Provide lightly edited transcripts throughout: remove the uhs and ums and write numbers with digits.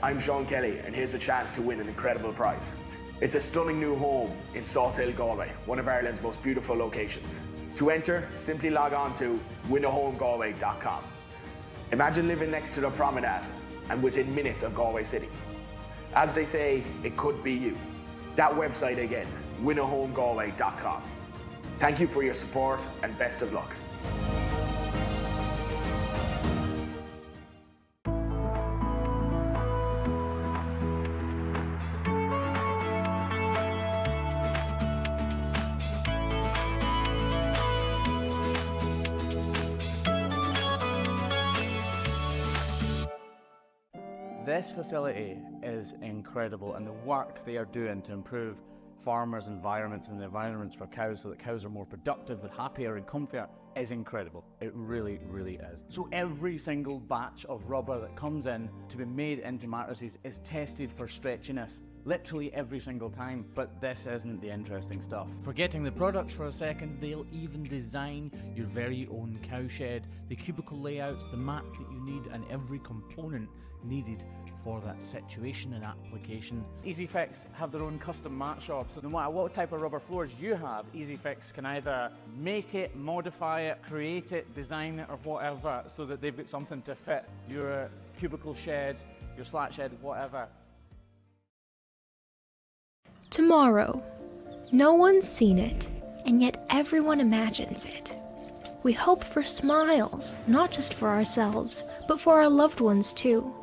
I'm Sean Kelly, and here's a chance to win an incredible prize. It's a stunning new home in Salthill, Galway, one of Ireland's most beautiful locations. To enter, simply log on to winahomegalway.com. Imagine living next to the promenade and within minutes of Galway City. As they say, it could be you. That website again, winahomegalway.com. Thank you for your support and best of luck. This facility is incredible, and the work they are doing to improve farmers' environments and the environments for cows so that cows are more productive and happier and comfier is incredible. It really, really is. So every single batch of rubber that comes in to be made into mattresses is tested for stretchiness. Literally every single time, but this isn't the interesting stuff. Forgetting the products for a second, they'll even design your very own cowshed, the cubicle layouts, the mats that you need, and every component needed for that situation and application. EasyFix have their own custom mat shop, so no matter what type of rubber floors you have, EasyFix can either make it, modify it, create it, design it, or whatever, so that they've got something to fit your cubicle shed, your slat shed, whatever. Tomorrow. No one's seen it, and yet everyone imagines it. We hope for smiles, not just for ourselves, but for our loved ones too.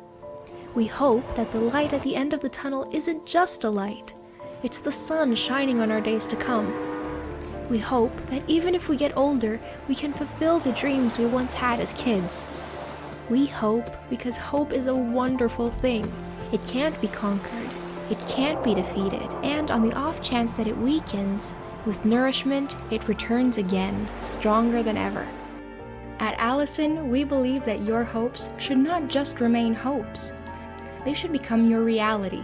We hope that the light at the end of the tunnel isn't just a light. It's the sun shining on our days to come. We hope that even if we get older, we can fulfill the dreams we once had as kids. We hope because hope is a wonderful thing. It can't be conquered. It can't be defeated, and on the off chance that it weakens, with nourishment, it returns again, stronger than ever. At Allison, we believe that your hopes should not just remain hopes. They should become your reality,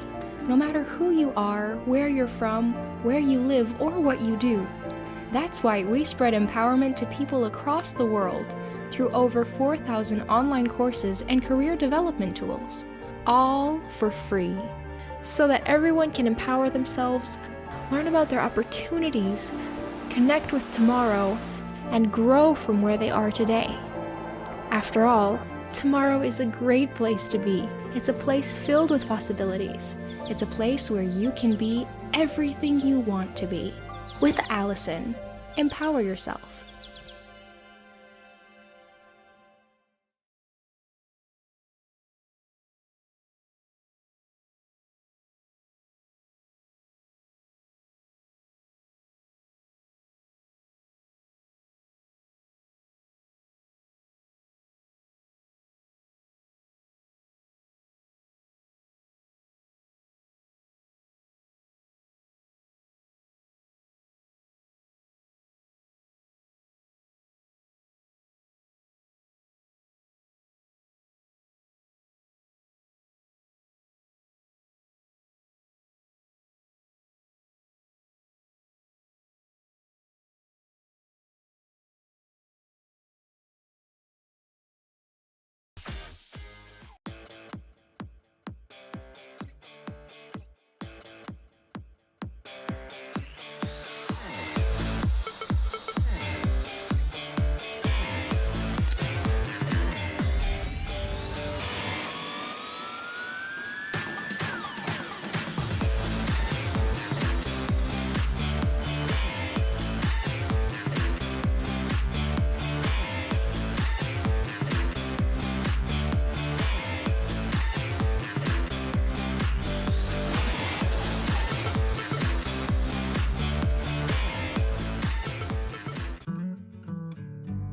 no matter who you are, where you're from, where you live, or what you do. That's why we spread empowerment to people across the world through over 4,000 online courses and career development tools, all for free, so that everyone can empower themselves, learn about their opportunities, connect with tomorrow, and grow from where they are today. After all, tomorrow is a great place to be. It's a place filled with possibilities. It's a place where you can be everything you want to be. With Allison, empower yourself.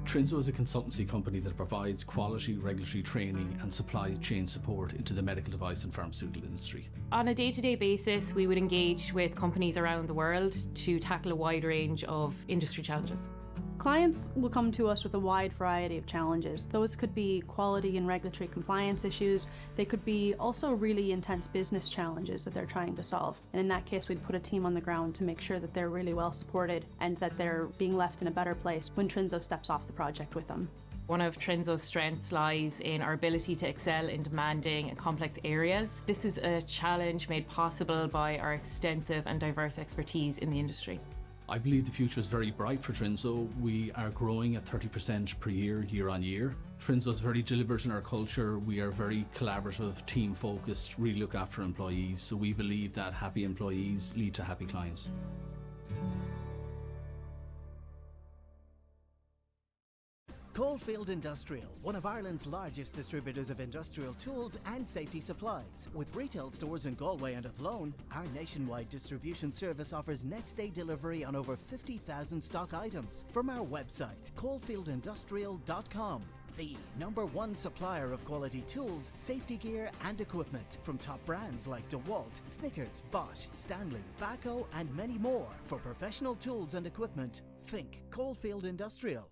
Trinzo is a consultancy company that provides quality regulatory training and supply chain support into the medical device and pharmaceutical industry. On a day-to-day basis, we would engage with companies around the world to tackle a wide range of industry challenges. Clients will come to us with a wide variety of challenges. Those could be quality and regulatory compliance issues. They could be also really intense business challenges that they're trying to solve. And in that case, we'd put a team on the ground to make sure that they're really well supported and that they're being left in a better place when Trinzo steps off the project with them. One of Trinzo's strengths lies in our ability to excel in demanding and complex areas. This is a challenge made possible by our extensive and diverse expertise in the industry. I believe the future is very bright for Trinzo. We are growing at 30% per year, year on year. Trinzo is very deliberate in our culture. We are very collaborative, team focused, really look after employees. So we believe that happy employees lead to happy clients. Coalfield Industrial, one of Ireland's largest distributors of industrial tools and safety supplies. With retail stores in Galway and Athlone, our nationwide distribution service offers next-day delivery on over 50,000 stock items. From our website, coalfieldindustrial.com. The #1 supplier of quality tools, safety gear and equipment from top brands like DeWalt, Snickers, Bosch, Stanley, Baco and many more. For professional tools and equipment, think Coalfield Industrial.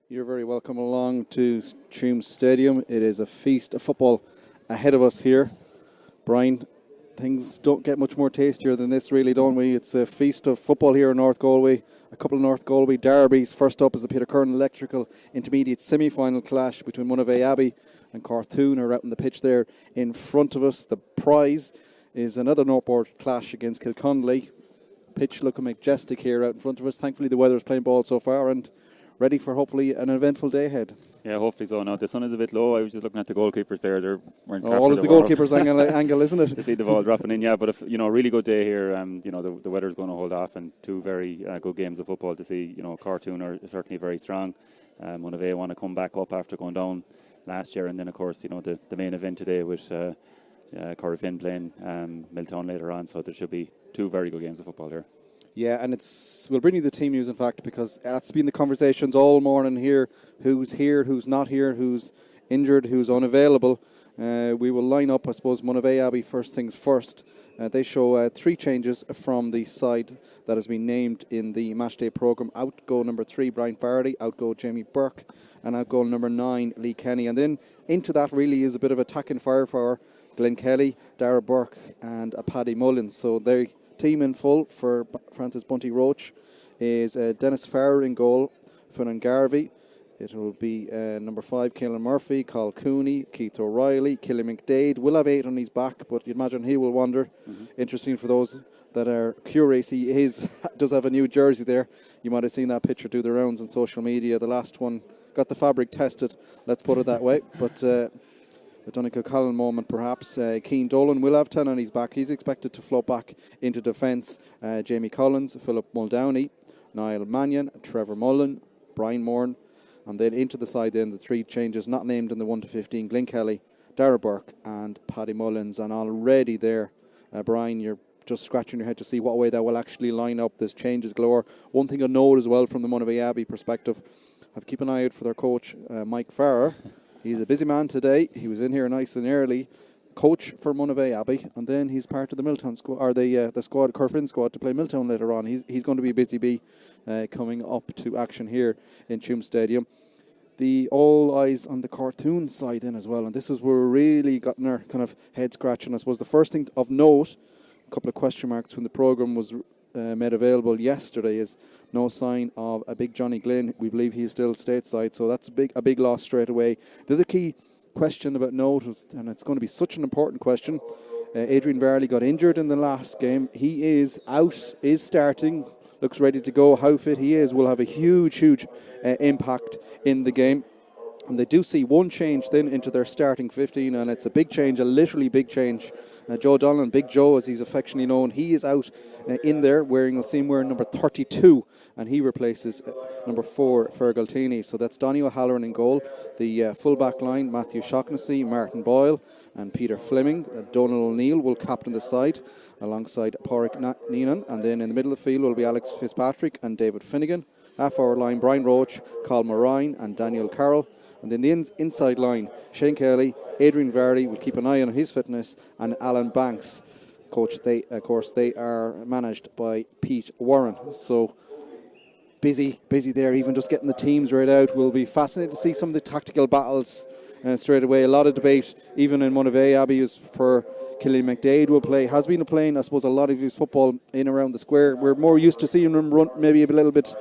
You're very welcome along to Tuam Stadium. It is a feast of football ahead of us here. Brian, things don't get much more tastier than this, really, don't we? It's a feast of football here in North Galway. A couple of North Galway derbies. First up is the Peter Kern Electrical Intermediate semi-final clash between Monivea Abbey and Cortoon are out on the pitch there in front of us. The prize is another Northport clash against Kilconnelly. Pitch looking majestic here out in front of us. Thankfully the weather is playing ball so far and ready for hopefully an eventful day ahead. Yeah, hopefully so. Now the sun is a bit low. I was just looking at the goalkeepers there. They're wearing always the goalkeeper's angle, isn't it? To see the ball dropping in. Yeah, but if a really good day here. The weather's going to hold off, and two very good games of football to see. Cortoon are certainly very strong. Monivea want to come back up after going down last year, and then of course the main event today with Cortoon playing Milltown later on. So there should be two very good games of football here. Yeah, and we'll bring you the team news, in fact, because that's been the conversations all morning here. Who's not here, who's injured, who's unavailable. We will line up, I suppose, Monivea Abbey first things first. They show 3 changes from the side that has been named in the matchday programme. Out goal number 3, Brian Faraday. Out goal Jamie Burke. And out goal number 9, Lee Kenny. And then into that really is a bit of attacking firepower. Glenn Kelly, Dara Burke and Paddy Mullins. So they team in full for Francis Bunty Roach is Dennis Farrer in goal, Finan Garvey. It will be number 5, Keelan Murphy, Carl Cooney, Keith O'Reilly, Killy McDade. Will have 8 on his back, but you'd imagine he will wander. Interesting for those that are curious, he does have a new jersey there. You might have seen that picture do the rounds on social media. The last one got the fabric tested, let's put it that way. But a Donegal Collin moment perhaps. Keane Dolan will have 10 on his back. He's expected to float back into defence. Jamie Collins, Philip Muldowney, Niall Mannion, Trevor Mullen, Brian Moran, and then into the side then the 3 changes not named in the 1 to 15, Glenn Kelly, Dara Burke and Paddy Mullins. And already there, Brian, you're just scratching your head to see what way that will actually line up. There's changes galore. One thing I note as well from the Monivea Abbey perspective, I have to keep an eye out for their coach, Mike Farrer. He's a busy man today. He was in here nice and early, coach for Monivea Abbey, and then he's part of the Milltown squad, or the squad, Corfin squad, to play Milltown later on. He's going to be a busy bee coming up to action here in Tuam Stadium. The all eyes on the Cortoon side in as well, and this is where we're really gotten our kind of head scratching. I suppose the first thing of note, a couple of question marks when the programme was made available yesterday, is no sign of a big Johnny Glynn. We believe he's still stateside, so that's a big loss straight away. The other key question about note, and it's going to be such an important question, Adrian Varley got injured in the last game. He is out, is starting, looks ready to go. How fit he is will have a huge impact in the game. And they do see one change then into their starting 15, and it's a big change, a literally big change. Joe Donlan, Big Joe as he's affectionately known, he is out in there wearing number 32, and he replaces number 4, Fergaltini. So that's Donny O'Halloran in goal. The full back line, Matthew Shaughnessy, Martin Boyle and Peter Fleming. Donald O'Neill will captain the side alongside Pádraig Neenan, and then in the middle of the field will be Alex Fitzpatrick and David Finnegan. Half hour line, Brian Roach, Carl Morine and Daniel Carroll. And then the inside line, Shane Kelly, Adrian Vardy, will keep an eye on his fitness, and Alan Banks. Coach, they are managed by Pete Warren. So busy there, even just getting the teams right out. Will be fascinating to see some of the tactical battles straight away. A lot of debate, even in Monivea Abbey, is for Killian McDade will play, has been playing, I suppose, a lot of his football in around the square. We're more used to seeing him run maybe a little bit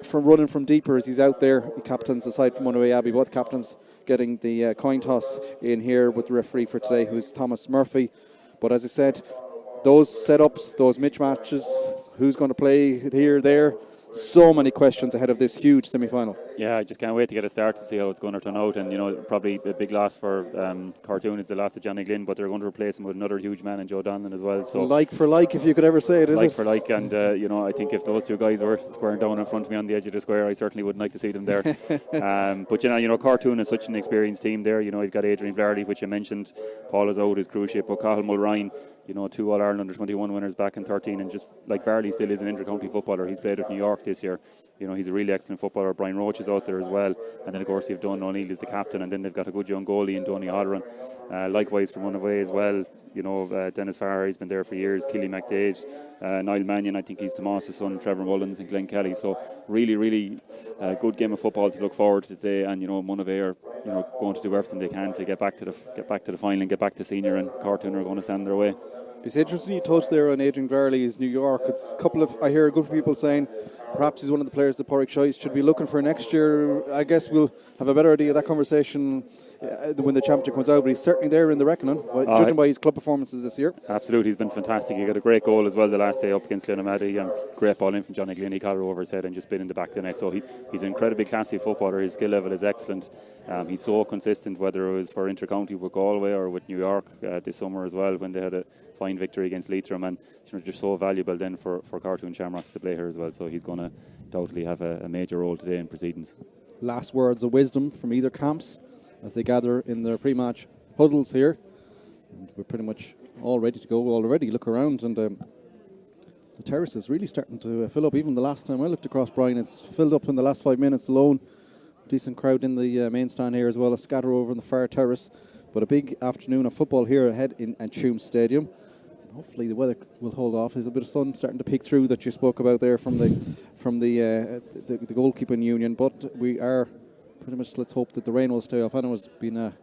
from running from deeper as he's out there. He captains the side from Monivea Abbey. Both captains getting the coin toss in here with the referee for today, who's Thomas Murphy. But as I said, those setups, those mismatches, who's going to play here, there, so many questions ahead of this huge semi-final. Yeah, I just can't wait to get a start and see how it's going to turn out. And, probably a big loss for Cortoon is the loss of Johnny Glynn, but they're going to replace him with another huge man in Joe Donlan as well. So like for like, if you could ever say it, is it? Like for like, and, I think if those two guys were squaring down in front of me on the edge of the square, I certainly wouldn't like to see them there. But, Cortoon is such an experienced team there. You've got Adrian Varley, which you mentioned. Paul is out, his cruise ship. But Cathal Mulryan, 2 All-Ireland Under-21 winners back in 13. And just like Varley still is an inter-county footballer. He's played at New York this year. He's a really excellent footballer. Brian Roach is out there as well. And then, of course, you've Donal O'Neill is the captain. And then they've got a good young goalie in Donny Halloran. Likewise from Monivea as well. Dennis Farrar, he's been there for years. Killy McDade, Niall Mannion, I think he's Tomas's son, Trevor Mullins and Glenn Kelly. So really, really good game of football to look forward to today. And Monivea are going to do everything they can to get back to the final and get back to senior. And Cortoon are going to stand their way. It's interesting you touched there on Adrian Varley's New York. It's a couple of, I hear a good people saying perhaps he's one of the players that Pádraig Shice should be looking for next year. I guess we'll have a better idea of that conversation when the championship comes out, but he's certainly there in the reckoning, judging by his club performances this year. Absolutely, he's been fantastic. He got a great goal as well the last day up against Glenamaddy. Great ball in from Johnny Glynn. He caught it over his head and just been in the back of the net. So he's an incredibly classy footballer. His skill level is excellent. He's so consistent, whether it was for inter-county with Galway or with New York this summer as well, when they had a fine victory against Leitrim, and just so valuable then for Cortoon Shamrocks to play here as well. So he's going to doubtly have a major role today in proceedings. Last words of wisdom from either camps as they gather in their pre-match huddles here. And we're pretty much all ready to go already. Look around, and the terrace is really starting to fill up. Even the last time I looked across, Brian, it's filled up in the last 5 minutes alone. Decent crowd in the main stand here as well, a scatter over in the far terrace. But a big afternoon of football here ahead in Tuam Stadium. Hopefully the weather will hold off. There's a bit of sun starting to peek through that you spoke about there from the goalkeeping union. But we are pretty much, let's hope that the rain will stay off. I know it's been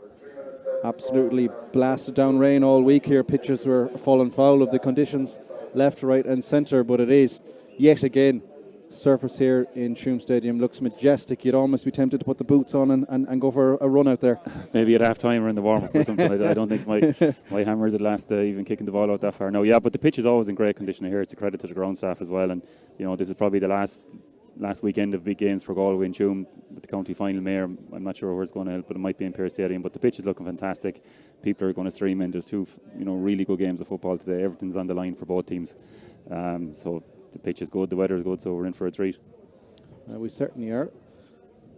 absolutely blasted down rain all week here. Pitches were falling foul of the conditions left, right and centre. But it is yet again surface here in Tuam Stadium looks majestic. You'd almost be tempted to put the boots on and go for a run out there. Maybe at half time or in the warm up or something. I don't think my hammers would last even kicking the ball out that far. No, yeah, but the pitch is always in great condition here. It's a credit to the ground staff as well. And this is probably the last weekend of big games for Galway and Tuam with the county final. Mayor, I'm not sure where it's going to help, but it might be in Pearse Stadium. But the pitch is looking fantastic. People are going to stream in. There's two really good games of football today. Everything's on the line for both teams. So the pitch is good, the weather is good, so we're in for a treat. We certainly are.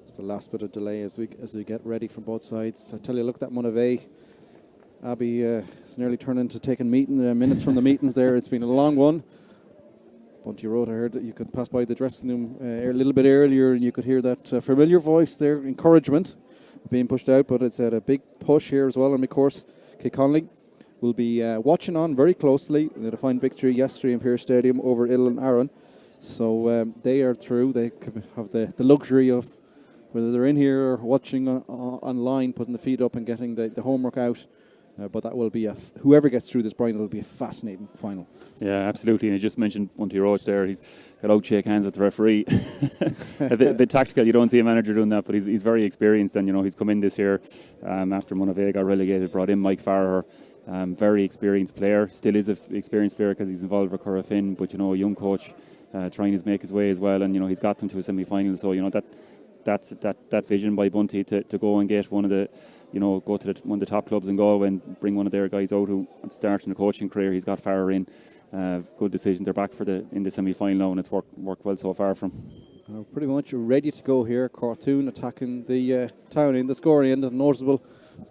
It's the last bit of delay as we get ready from both sides. I tell you, look, that Monivea Abbey it's nearly turned into taking minutes from the meetings there. It's been a long one. Bunty Road, I heard that you could pass by the dressing room a little bit earlier and you could hear that familiar voice there, encouragement being pushed out, but it's at a big push here as well. And of course, Kay Conley will be watching on very closely. They had a fine victory yesterday in Pearse Stadium over Ill and Aaron. So they are through. They could have the luxury of, whether they're in here or watching online, putting the feet up and getting the homework out. But that will be whoever gets through this, Brian, it'll be a fascinating final. Yeah, absolutely. And I just mentioned Bunty Roach there. He's got out shake hands with the referee. a bit tactical. You don't see a manager doing that, but he's very experienced. And he's come in this year after Monivea got relegated, brought in Mike Farrar. Very experienced player. Still is an experienced player because he's involved with Curra Finn. But a young coach trying to make his way as well. And he's got them to a semi-final. So that vision by Bunty to go and get one of the, go to one of the top clubs in Galway and bring one of their guys out who starting a coaching career. He's got Farrar in. Good decision. They're back in the semi-final now, and it's worked well so far from. Pretty much ready to go here. Cortoon attacking the town in the scoring end. Noticeable,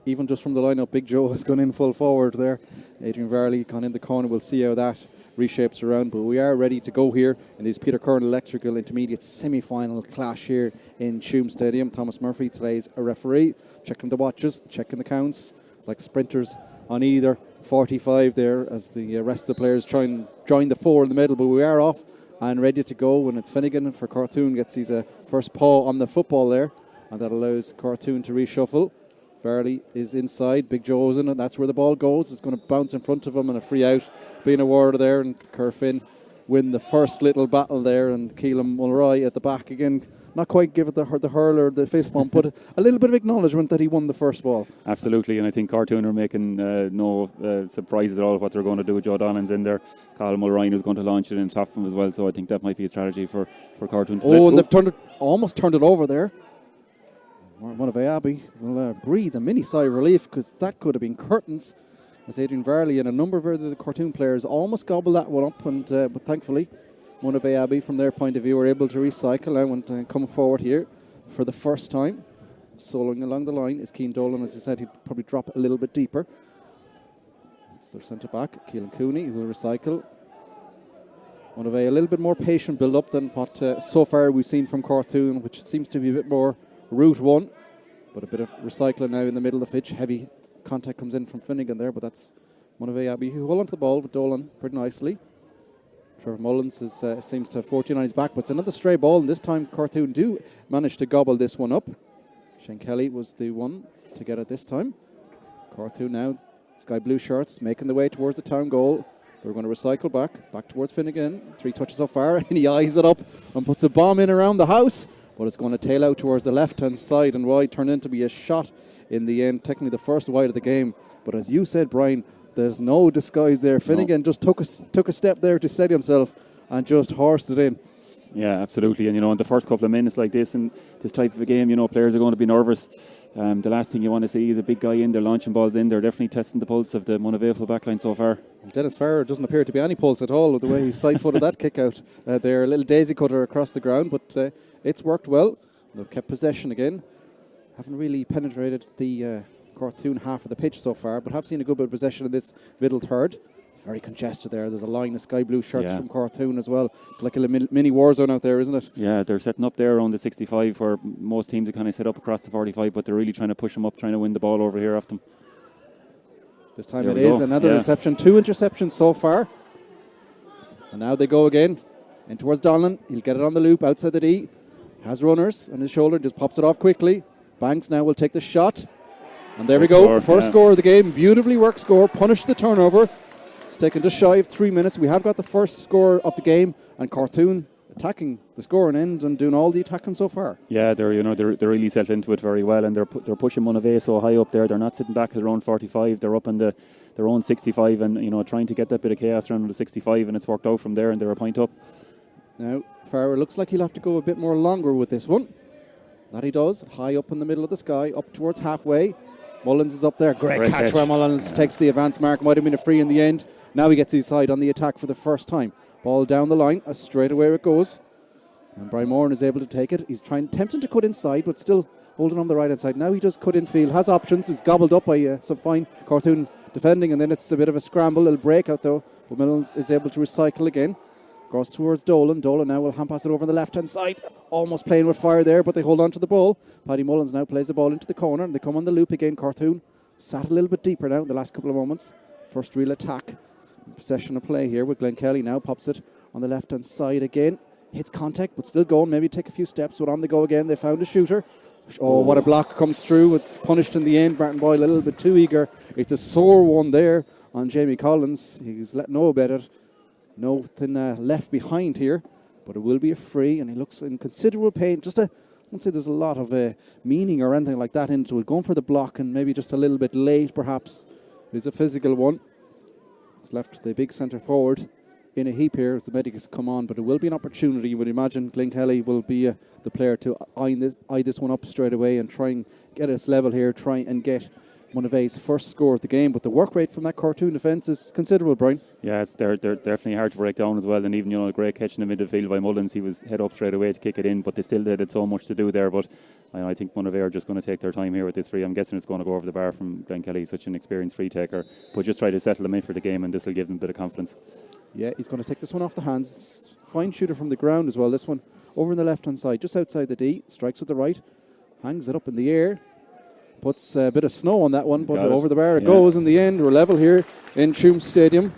even just from the lineup, Big Joe has gone in full forward there. Adrian Varley gone in the corner. We'll see how that reshapes around, but we are ready to go here in this Peter Curran Electrical Intermediate semi-final clash here in Tuam Stadium. Thomas Murphy today's a referee, checking the watches, checking the counts, like sprinters on either 45 there as the rest of the players try and join the four in the middle, but we are off and ready to go when it's Finnegan for Cortoon gets his first paw on the football there, and that allows Cortoon to reshuffle. Varley is inside. Big Joe's in it. That's where the ball goes. It's going to bounce in front of him and a free out being awarded there. And Kerfin win the first little battle there. And Keelan Mulroy at the back again. Not quite give it the hurl or the fist bump, but a little bit of acknowledgement that he won the first ball. Absolutely, and I think Cortoon are making no surprises at all of what they're going to do. Joe Donnelly's in there. Colin Mulryan is going to launch it in top of him as well, so I think that might be a strategy for Cortoon. And they've almost turned it over there. Monivea Abbey will breathe a mini sigh of relief, because that could have been curtains, as Adrian Varley and a number of the Cortoon players almost gobbled that one up, and but thankfully Monivea Abbey, from their point of view, were able to recycle and come forward here for the first time. Soloing along the line is Cian Dolan. As we said, he'd probably drop a little bit deeper. It's their centre-back, Keelan Cooney, who will recycle. Monivea a little bit more patient build-up than what so far we've seen from Cortoon, which seems to be a bit more route one. But a bit of recycling now in the middle of the pitch. Heavy contact comes in from Finnegan there, but that's Monivea Abbey, who hold on to the ball with Dolan pretty nicely. Trevor Mullins seems to have 14 on his back, but it's another stray ball, and this time Cortoon do manage to gobble this one up. Shane Kelly was the one to get it this time. Cortoon now, sky blue shirts, making the way towards the town goal. They're going to recycle back towards Finnegan. 3 touches so far, and he eyes it up and puts a bomb in around the house, but it's going to tail out towards the left-hand side and wide, turned into be a shot in the end, technically the first wide of the game. But as you said, Brian, there's no disguise there. Finnegan just took a step there to steady himself and just horsed it in. Yeah, absolutely. And, in the first couple of minutes like this and this type of a game, players are going to be nervous. The last thing you want to see is a big guy in there launching balls in. They're definitely testing the pulse of the Monivea full backline so far. Dennis Farrer doesn't appear to be any pulse at all with the way he side-footed that kick out. They're a little daisy cutter across the ground, but it's worked well. They've kept possession again. Haven't really penetrated the Cortoon half of the pitch so far, but have seen a good bit of possession in this middle third. Very congested there. There's a line of sky blue shirts from Cortoon as well. It's like a mini war zone out there, isn't it? Yeah, they're setting up there around the 65, where most teams are kind of set up across the 45, but they're really trying to push them up, trying to win the ball over here off them. This time it is another reception. 2 interceptions so far. And now they go again in towards Donlan. He'll get it on the loop outside the D. Has runners on his shoulder, just pops it off quickly. Banks now will take the shot. And there we go. First score of the game. Beautifully worked score. Punished the turnover. It's taken just shy of 3 minutes. We have got the first score of the game, and Cortoon attacking the scoring end and doing all the attacking so far. Yeah, they're really settled into it very well, and they're pushing Monivea so high up there. They're not sitting back at their own 45. They're up in their own 65, and trying to get that bit of chaos around the 65, and it's worked out from there, and they're a point up. Now Farrer looks like he'll have to go a bit more longer with this one. That he does. High up in the middle of the sky, up towards halfway. Mullins is up there. Great catch where Mullins takes the advance mark. Might have been a free in the end. Now he gets his side on the attack for the first time. Ball down the line, straight away it goes. And Brian Moran is able to take it. He's tempting to cut inside, but still holding on the right hand side. Now he does cut infield, has options. He's gobbled up by some fine Cortoon defending, and then it's a bit of a scramble, a little breakout though. But Mullins is able to recycle again. Goes towards Dolan. Dolan now will hand pass it over on the left-hand side. Almost playing with fire there, but they hold on to the ball. Paddy Mullins now plays the ball into the corner, and they come on the loop again. Cortoon sat a little bit deeper now in the last couple of moments. First real attack. Possession of play here with Glenn Kelly now. Pops it on the left-hand side again. Hits contact, but still going. Maybe take a few steps, but on the go again. They found a shooter. Oh, what a block comes through. It's punished in the end. Martin Boyle a little bit too eager. It's a sore one there on Jamie Collins. He's let know about it. Nothing left behind here, but it will be a free, and he looks in considerable pain. I won't say there's a lot of meaning or anything like that into it. Going for the block and maybe just a little bit late, perhaps. It's a physical one. It's left the big centre forward in a heap here as the medics come on, but it will be an opportunity. You would imagine Glenn Kelly will be the player to eye this one up straight away and try and get us level here, try and get Monivea's first score of the game, but the work rate from that Cortoon defence is considerable, Brian. Yeah, they're definitely hard to break down as well, and even a great catch in the midfield by Mullins. He was head up straight away to kick it in, but they still had so much to do there. But I think Monivea are just going to take their time here with this free. I'm guessing it's going to go over the bar from Glenn Kelly, such an experienced free taker, but just try to settle them in for the game, and this will give them a bit of confidence. Yeah, he's going to take this one off the hands. Fine shooter from the ground as well. This one over on the left hand side, just outside the D, strikes with the right, hangs it up in the air. Puts a bit of snow on that one, but over the bar it goes in the end. We're level here in Tuam Stadium.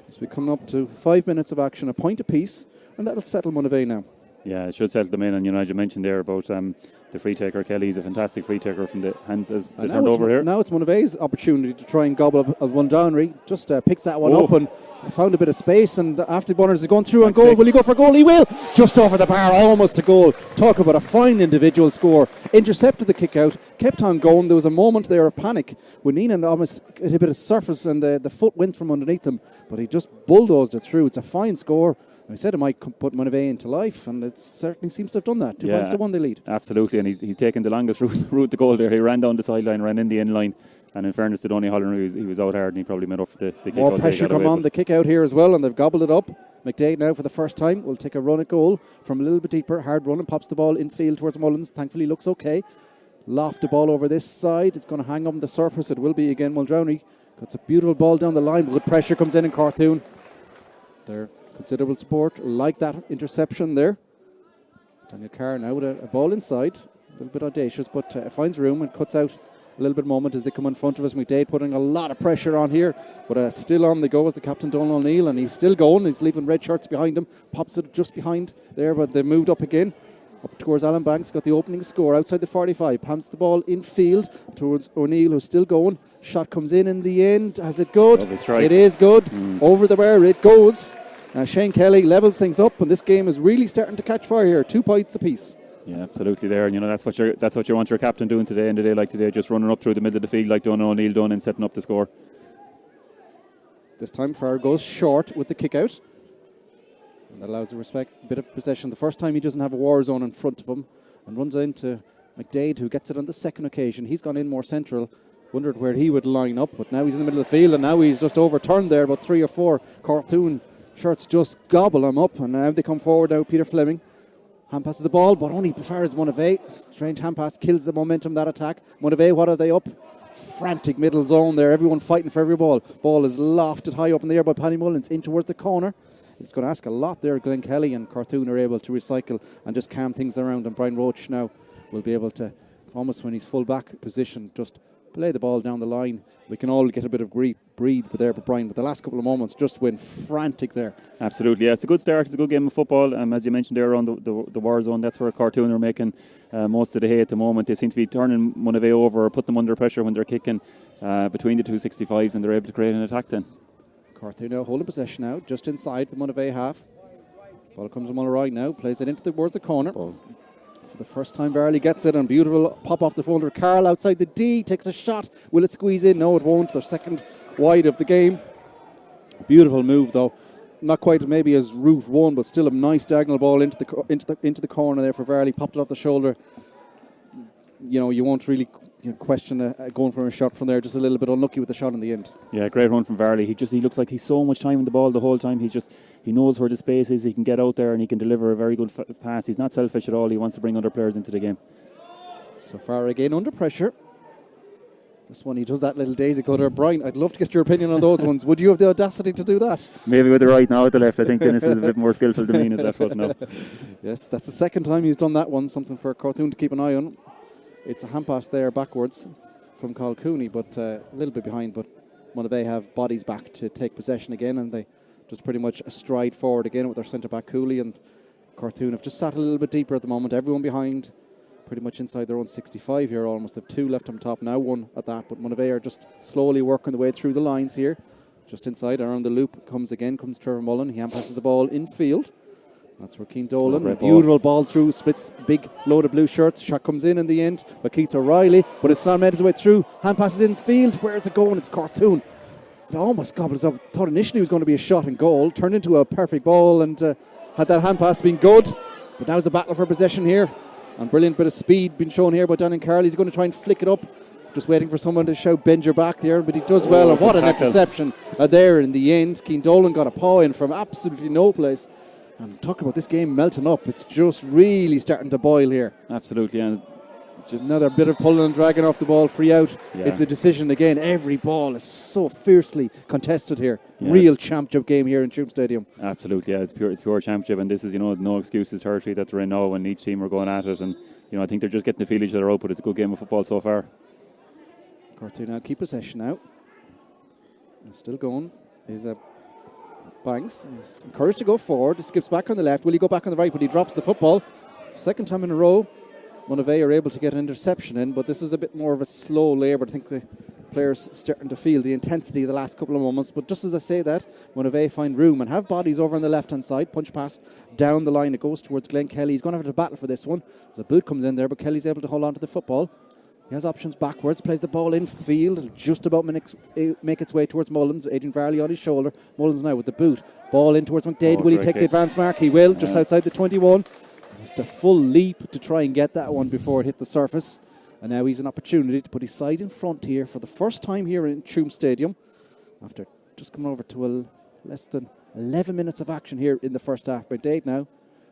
As we come up to 5 minutes of action, a point apiece, and that'll settle Monivea now. Yeah, it should settle them in. And as you mentioned there about the free taker, Kelly, he's a fantastic free taker from the hands as they turned over here. Now it's Monivea's opportunity to try and gobble up one down. Just picks that one up and found a bit of space. And after Bunners is going through on goal, will he go for goal? He will. Just over the bar, almost to goal. Talk about a fine individual score. Intercepted the kick out, kept on going. There was a moment there of panic when Neenan almost hit a bit of surface and the foot went from underneath him, but he just bulldozed it through. It's a fine score. I said it might put Monivea into life, and it certainly seems to have done that. 2 points to 1 they lead. Absolutely, and he's taken the longest route to goal there. He ran down the sideline, ran in the end line, and in fairness to Donny Holland, he was out hard and he probably made up for the kick More out. pressure come on the kick out here as well, and they've gobbled it up. McDade now for the first time will take a run at goal from a little bit deeper. Hard run and pops the ball infield towards Mullins. Thankfully looks okay. Loft the ball over this side. It's going to hang on the surface. It will be again Muldowney. Got a beautiful ball down the line. Good pressure comes in Cortoon. They're considerable support. Like that interception there. Daniel Carr now with a ball inside. A little bit audacious, but finds room and cuts out a little bit moment as they come in front of us. McDade putting a lot of pressure on here, but still on the go is the captain Donald O'Neill, and he's still going. He's leaving red shirts behind him. Pops it just behind there, but they moved up again. Up towards Alan Banks, got the opening score outside the 45. Pumps the ball in field towards O'Neill, who's still going. Shot comes in the end. Has it good? It is good. Over the bar it goes. Shane Kelly levels things up, and this game is really starting to catch fire here. 2 points apiece. Yeah, absolutely there. And that's what you want your captain doing today, in a day like today, just running up through the middle of the field like Donald O'Neill done and setting up the score. This time Farr goes short with the kick out. And that allows a bit of possession. The first time he doesn't have a war zone in front of him, and runs into McDade, who gets it on the second occasion. He's gone in more central. Wondered where he would line up, but now he's in the middle of the field, and now he's just overturned there about 3 or 4. Cortoon shirts just gobble him up, and now they come forward now. Peter Fleming hand passes the ball, but only prefers Monivea. Strange hand pass kills the momentum of that attack. Monivea, what are they up? Frantic middle zone there, everyone fighting for every ball. Ball is lofted high up in the air by Paddy Mullins in towards the corner. It's going to ask a lot there. Glenn Kelly and Cortoon are able to recycle and just calm things around, and Brian Roach now will be able to, almost when he's full back position, just play the ball down the line. We can all get a bit of breathe there, but Brian, but the last couple of moments just went frantic there. Absolutely, yeah. It's a good start. It's a good game of football. As you mentioned there, around the war zone, that's where Cortoon are making most of the hay at the moment. They seem to be turning Monivea over or put them under pressure when they're kicking between the 265s, and they're able to create an attack then. Cortoon now holding possession now, just inside the Monivea half. Ball comes from Mulroy now, plays it towards the corner. For the first time, Varley gets it, and beautiful pop off the folder. Carl outside the D takes a shot. Will it squeeze in? No, it won't. They're second wide of the game. Beautiful move though. Not quite maybe as route one, but still a nice diagonal ball into the corner there for Varley. Popped it off the shoulder. You won't really question going for a shot from there. Just a little bit unlucky with the shot in the end. Yeah, great run from Varley. He looks like he's so much time in the ball the whole time. He knows where the space is. He can get out there and he can deliver a very good pass. He's not selfish at all. He wants to bring other players into the game. So far again under pressure. This one he does that little daisy cutter. Brian, I'd love to get your opinion on those ones. Would you have the audacity to do that? Maybe with the right, now with the left. I think Dennis is a bit more skillful than me in his left foot now. Yes, that's the second time he's done that one. Something for Cortoon to keep an eye on. It's a hand pass there backwards from Carl Cooney, but a little bit behind. But Monivea have bodies back to take possession again, and they just pretty much a stride forward again with their centre back Cooley, and Cortoon have just sat a little bit deeper at the moment. Everyone behind, pretty much inside their own 65 here almost. They've 2 left on top now, 1 at that, but Monivea are just slowly working the way through the lines here. Just inside, around the loop comes Trevor Mullen. He hand passes the ball in field. That's where Keane Dolan, beautiful ball through, splits big load of blue shirts. Shot comes in the end by Keith O'Reilly, but it's not made its way through. Hand passes in field. Where's it going? It's Cortoon. It almost gobbles up. Thought initially it was going to be a shot and goal. Turned into a perfect ball, and had that hand pass been good. But now it's a battle for possession here. And brilliant bit of speed being shown here by Daniel Carl. He's going to try and flick it up. Just waiting for someone to shout bend your back there, but he does well. And what an interception there in the end. Keane Dolan got a paw in from absolutely no place. And talking about this game melting up, it's just really starting to boil here. Absolutely, and it's just another bit of pulling and dragging off the ball, free out. Yeah. It's the decision again. Every ball is so fiercely contested here. Yeah. Real championship game here in Tuam Stadium. Absolutely, yeah, it's pure championship, and this is no excuses territory that they're in now, and each team are going at it, and I think they're just getting to feel each other out. But it's a good game of football so far. Cortoon now keep possession now. And still going. He's a Banks. He's encouraged to go forward. He skips back on the left. Will he go back on the right? But he drops the football. Second time in a row, Monivea are able to get an interception in, but this is a bit more of a slow labour. I think the players starting to feel the intensity of the last couple of moments. But just as I say that, Monivea find room and have bodies over on the left-hand side. Punch pass down the line. It goes towards Glenn Kelly. He's going to have to battle for this one. As a boot comes in there, but Kelly's able to hold on to the football. He has options backwards, plays the ball in field, just about make its way towards Mullins. Adrian Varley on his shoulder. Mullins now with the boot. Ball in towards McDade. Will he take the advance mark? He will, just outside the 21. Just a full leap to try and get that one before it hit the surface. And now he's an opportunity to put his side in front here for the first time here in Tuam Stadium. After just coming over to less than 11 minutes of action here in the first half. McDade now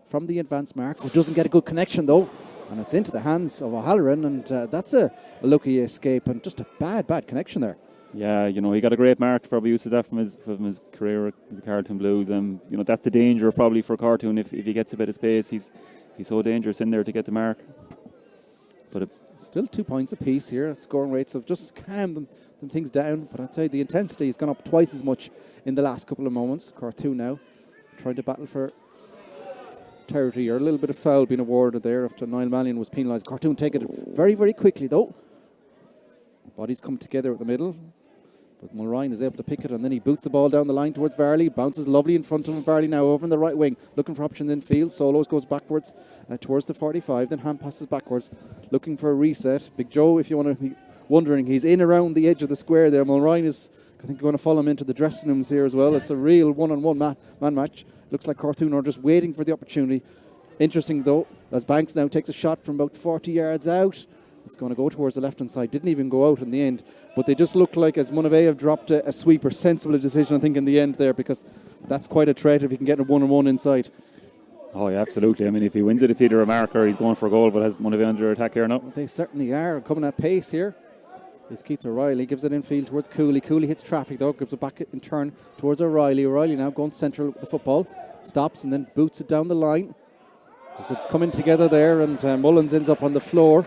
from the advance mark, who doesn't get a good connection though. And it's into the hands of O'Halloran, and that's a lucky escape and just a bad connection there. Yeah, you know, he got a great mark, probably used to that from his career at the Carlton Blues. You know, that's the danger probably for Cortoon. If he gets a bit of space, he's so dangerous in there to get the mark. But it's still 2 points apiece here. Scoring rates have just calmed them things down, but I'd say the intensity has gone up twice as much in the last couple of moments. Cortoon now trying to battle for territory, or a little bit of foul being awarded there after Niall Mannion was penalised. Cortoon take it very, very quickly though. Bodies come together at the middle, but Mulrine is able to pick it, and then he boots the ball down the line towards Varley. Bounces lovely in front of him. Varley now over in the right wing, looking for options in field. Solos goes backwards towards the 45, then hand passes backwards, looking for a reset. Big Joe, if you want to be wondering, he's in around the edge of the square there. Mulrine is, I think, going to follow him into the dressing rooms here as well. It's a real one-on-one man match. Looks like Cortoon are just waiting for the opportunity. Interesting though, as Banks now takes a shot from about 40 yards out. It's going to go towards the left-hand side. Didn't even go out in the end. But they just look like, as Monivea have dropped a sweeper, sensible decision, I think, in the end there, because that's quite a threat if he can get a one-on-one inside. Oh, yeah, absolutely. I mean, if he wins it, it's either a mark or he's going for a goal, but has Monivea under attack here now? They certainly are. Coming at pace here is Keith O'Reilly. Gives it in field towards Cooley. Cooley hits traffic, though. Gives it back in turn towards O'Reilly. O'Reilly now going central with the football. Stops and then boots it down the line. As they're coming together there, and Mullins ends up on the floor.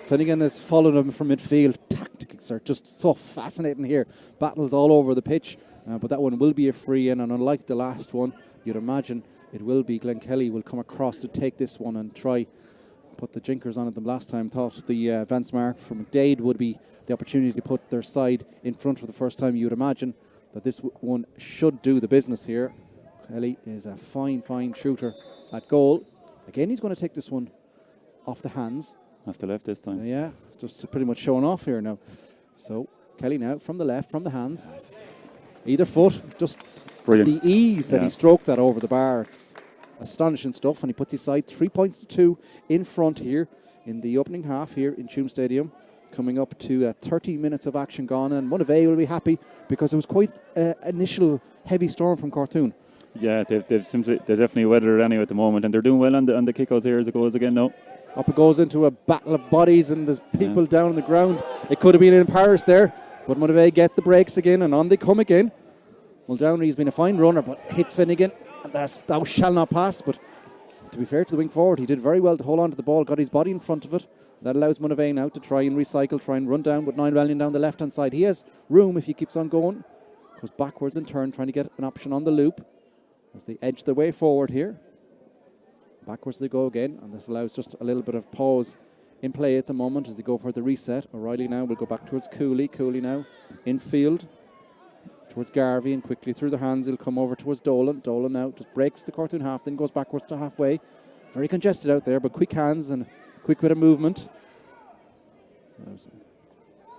Finnegan has followed him from midfield. Tactics are just so fascinating here. Battles all over the pitch, but that one will be a free in, and unlike the last one, you'd imagine it will be Glenn Kelly will come across to take this one and try put the jinkers on it. The last time thought the advance mark from McDade would be the opportunity to put their side in front for the first time. You would imagine that this one should do the business here. Kelly is a fine shooter at goal. Again, he's going to take this one off the hands. Off the left this time. Yeah, just pretty much showing off here now. So Kelly now from the left, from the hands. Either foot, just brilliant. The ease that he stroked that over the bar. It's astonishing stuff, and he puts his side 3 points to 2 in front here in the opening half here in Tuam Stadium. Coming up to 30 minutes of action gone, and Monivea will be happy because it was quite initial heavy storm from Cortoon. Yeah, they've definitely weathered it anyway at the moment, and they're doing well on the kickouts here as it goes again now. Up it goes into a battle of bodies, and there's people down on the ground. It could have been in Paris there, but Monivea get the breaks again, and on they come again. Muldowney's been a fine runner, but hits Finnegan, and thou shall not pass. But to be fair to the wing forward, he did very well to hold on to the ball, got his body in front of it. That allows Monivea now to try and recycle, try and run down with Niall Mannion down the left-hand side. He has room if he keeps on going. Goes backwards in turn, trying to get an option on the loop as they edge their way forward here. Backwards they go again, and this allows just a little bit of pause in play at the moment as they go for the reset. O'Reilly now will go back towards Cooley. Cooley now in field towards Garvey, and quickly through the hands he'll come over towards Dolan. Dolan now just breaks the Cortoon half, then goes backwards to halfway. Very congested out there, but quick hands and quick bit of movement.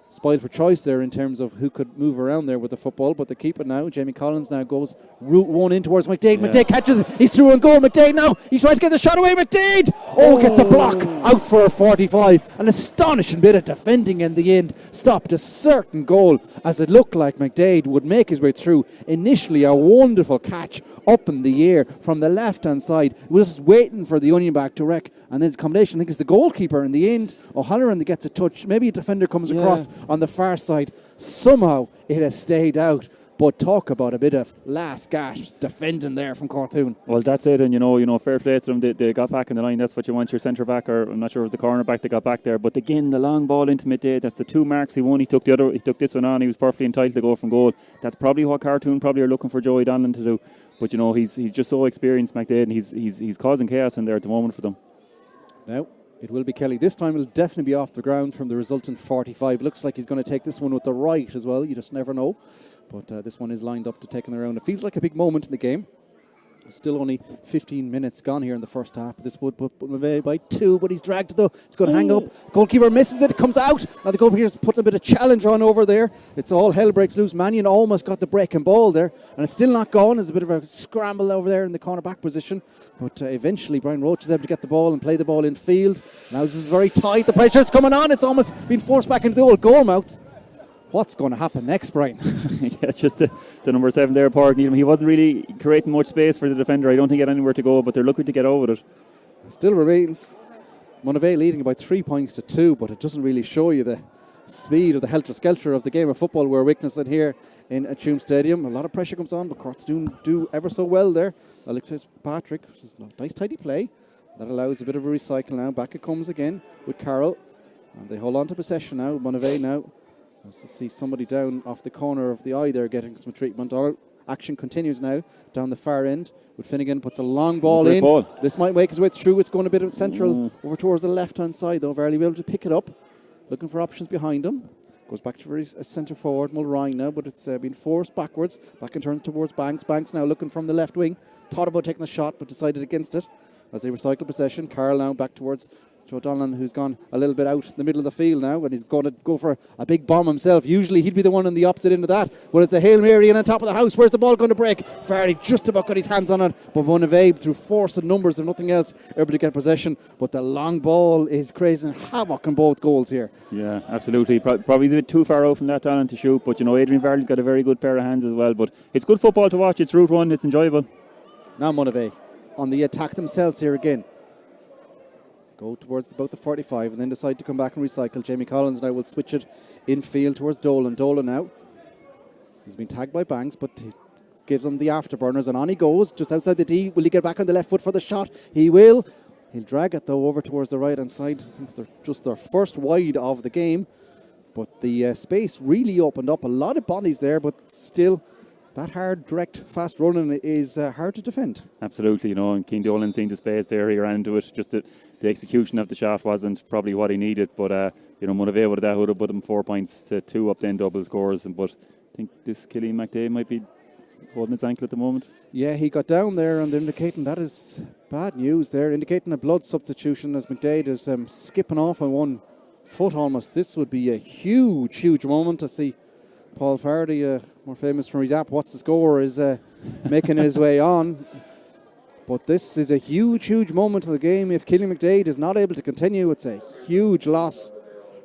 Spoiled for choice there in terms of who could move around there with the football, but they keep it now. Jamie Collins now goes route one in towards McDade. Yeah. McDade catches it. He's through and goal. McDade now. He's trying to get the shot away. McDade! Gets a block out for a 45. An astonishing bit of defending in the end. Stopped a certain goal as it looked like McDade would make his way through. Initially a wonderful catch up in the air from the left-hand side. Was just waiting for the onion back to wreck, and then his combination, I think, is the goalkeeper in the end. O'Halloran that gets a touch. Maybe a defender comes across on the far side. Somehow it has stayed out. But talk about a bit of last gasp defending there from Cortoon. Well, that's it, and fair play to them. They got back in the line. That's what you want your centre back, or I'm not sure if it was the corner back that got back there. But again, the long ball into midday. That's the 2 marks he won. He took this one on. He was perfectly entitled to go from goal. That's probably what Cortoon probably are looking for Joey Donlan to do. But he's just so experienced, McDade, and he's causing chaos in there at the moment for them. Now it will be Kelly. This time it'll definitely be off the ground from the resultant 45. Looks like he's going to take this one with the right as well. You just never know. But this one is lined up to take him around. It feels like a big moment in the game. Still only 15 minutes gone here in the first half. This would put Monivea by 2, but he's dragged it though. It's going to hang up. Goalkeeper misses it. It comes out. Now the goalkeeper's putting a bit of challenge on over there. It's all hell breaks loose. Mannion almost got the breaking ball there, and it's still not gone. There's a bit of a scramble over there in the corner back position. But eventually Brian Roach is able to get the ball and play the ball in field. Now this is very tight. The pressure's coming on. It's almost been forced back into the old goal mouth. What's going to happen next, Brian? Yeah, it's just the number 7 there, Park Needham. He wasn't really creating much space for the defender. I don't think he had anywhere to go, but they're looking to get out with it. Still remains Monivea leading by 3 points to 2, but it doesn't really show you the speed or the helter-skelter of the game of football we're witnessing here in Tuam Stadium. A lot of pressure comes on, but Cortoon do ever so well there. Alexis Patrick, which is a nice tidy play. That allows a bit of a recycle now. Back it comes again with Carroll. And they hold on to possession now. Monivea now. Let's see somebody down off the corner of the eye there getting some treatment. All action continues now down the far end with Finnegan. Puts a long ball in. Ball. This might make his way through. It's going a bit central over towards the left-hand side, though. Varley will be able to pick it up. Looking for options behind him. Goes back to his centre forward, Mulrine now, but it's been forced backwards. Back and turns towards Banks. Banks now looking from the left wing. Thought about taking the shot, but decided against it as they recycle possession. Carl now back towards Joe Donlan, who's gone a little bit out in the middle of the field now, and he's going to go for a big bomb himself. Usually he'd be the one on the opposite end of that. Well, it's a Hail Mary in on top of the house. Where's the ball going to break? Fardy just about got his hands on it, but Monivea, through force and numbers and nothing else, able to get possession. But the long ball is creating havoc in both goals here. Yeah, absolutely. Probably a bit too far out from that Donlan to shoot, but Adrian Varley's got a very good pair of hands as well. But it's good football to watch. It's Route 1. It's enjoyable. Now Monivea on the attack themselves here again. Go towards about the 45 and then decide to come back and recycle. Jamie Collins now will switch it infield towards Dolan. Dolan now. He's been tagged by Banks, but he gives him the afterburners and on he goes just outside the D. Will he get back on the left foot for the shot? He will. He'll drag it though over towards the right hand side. I think they're just their first wide of the game. But the space really opened up. A lot of bodies there, but still that hard, direct, fast running is hard to defend. Absolutely, and Keane Dolan seeing the space there, he ran into it. Just the execution of the shot wasn't probably what he needed, but Monivea would have put him 4 points to 2 up then double scores. But I think this Killian McDade might be holding his ankle at the moment. Yeah, he got down there and indicating that is bad news there, indicating a blood substitution as McDade is skipping off on 1 foot almost. This would be a huge, huge moment to see Paul Fardy, more famous from his app, What's the Score, is making his way on. But this is a huge, huge moment of the game. If Killian McDade is not able to continue, it's a huge loss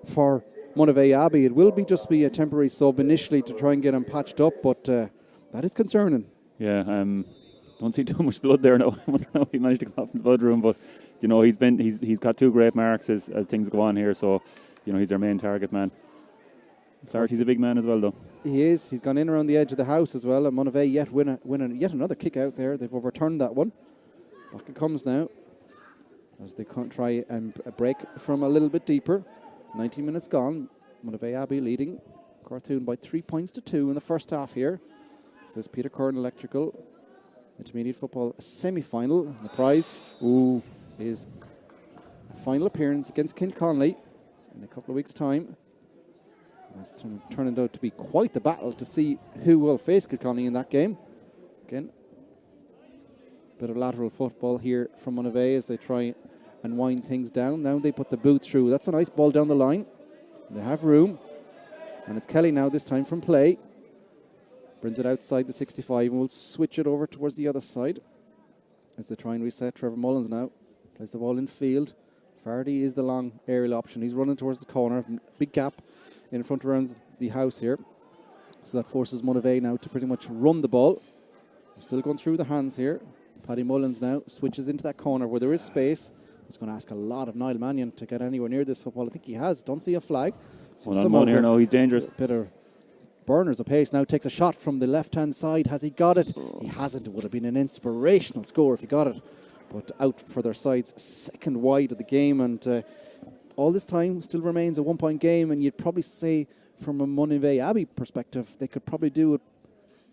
for Monivea Abbey. It will just be a temporary sub initially to try and get him patched up, but that is concerning. Yeah, don't see too much blood there now. I wonder how he managed to come off in the blood room, but he's got 2 great marks as things go on here, so he's their main target man. Flaherty's a big man as well, though. He is. He's gone in around the edge of the house as well. And Monivea yet win another kick out there. They've overturned that one. Back it comes now as they can't try and break from a little bit deeper. 19 minutes gone. Monivea Abbey leading Cortoon by 3 points to 2 in the first half here. This is Peter Curran Electrical Intermediate Football semi-final. The prize is a final appearance against Kinconley in a couple of weeks' time. It's turning out to be quite the battle to see who will face Kilkenny in that game. Again, bit of lateral football here from Monivea as they try and wind things down. Now they put the boot through. That's a nice ball down the line. They have room. And it's Kelly now, this time from play. Brings it outside the 65 and will switch it over towards the other side as they try and reset. Trevor Mullins now plays the ball in field. Fardy is the long aerial option. He's running towards the corner. Big gap in front around the house here. So that forces Monivea now to pretty much run the ball. Still going through the hands here. Paddy Mullins now switches into that corner where there is space. He's going to ask a lot of Niall Mannion to get anywhere near this football. I think he has. Don't see a flag. So one on one here now, he's dangerous. Bit of burners of pace. Now takes a shot from the left-hand side. Has he got it? He hasn't. It would have been an inspirational score if he got it. But out for their sides, second wide of the game. And all this time still remains a 1-point game. And you'd probably say from a Monivea Abbey perspective, they could probably do it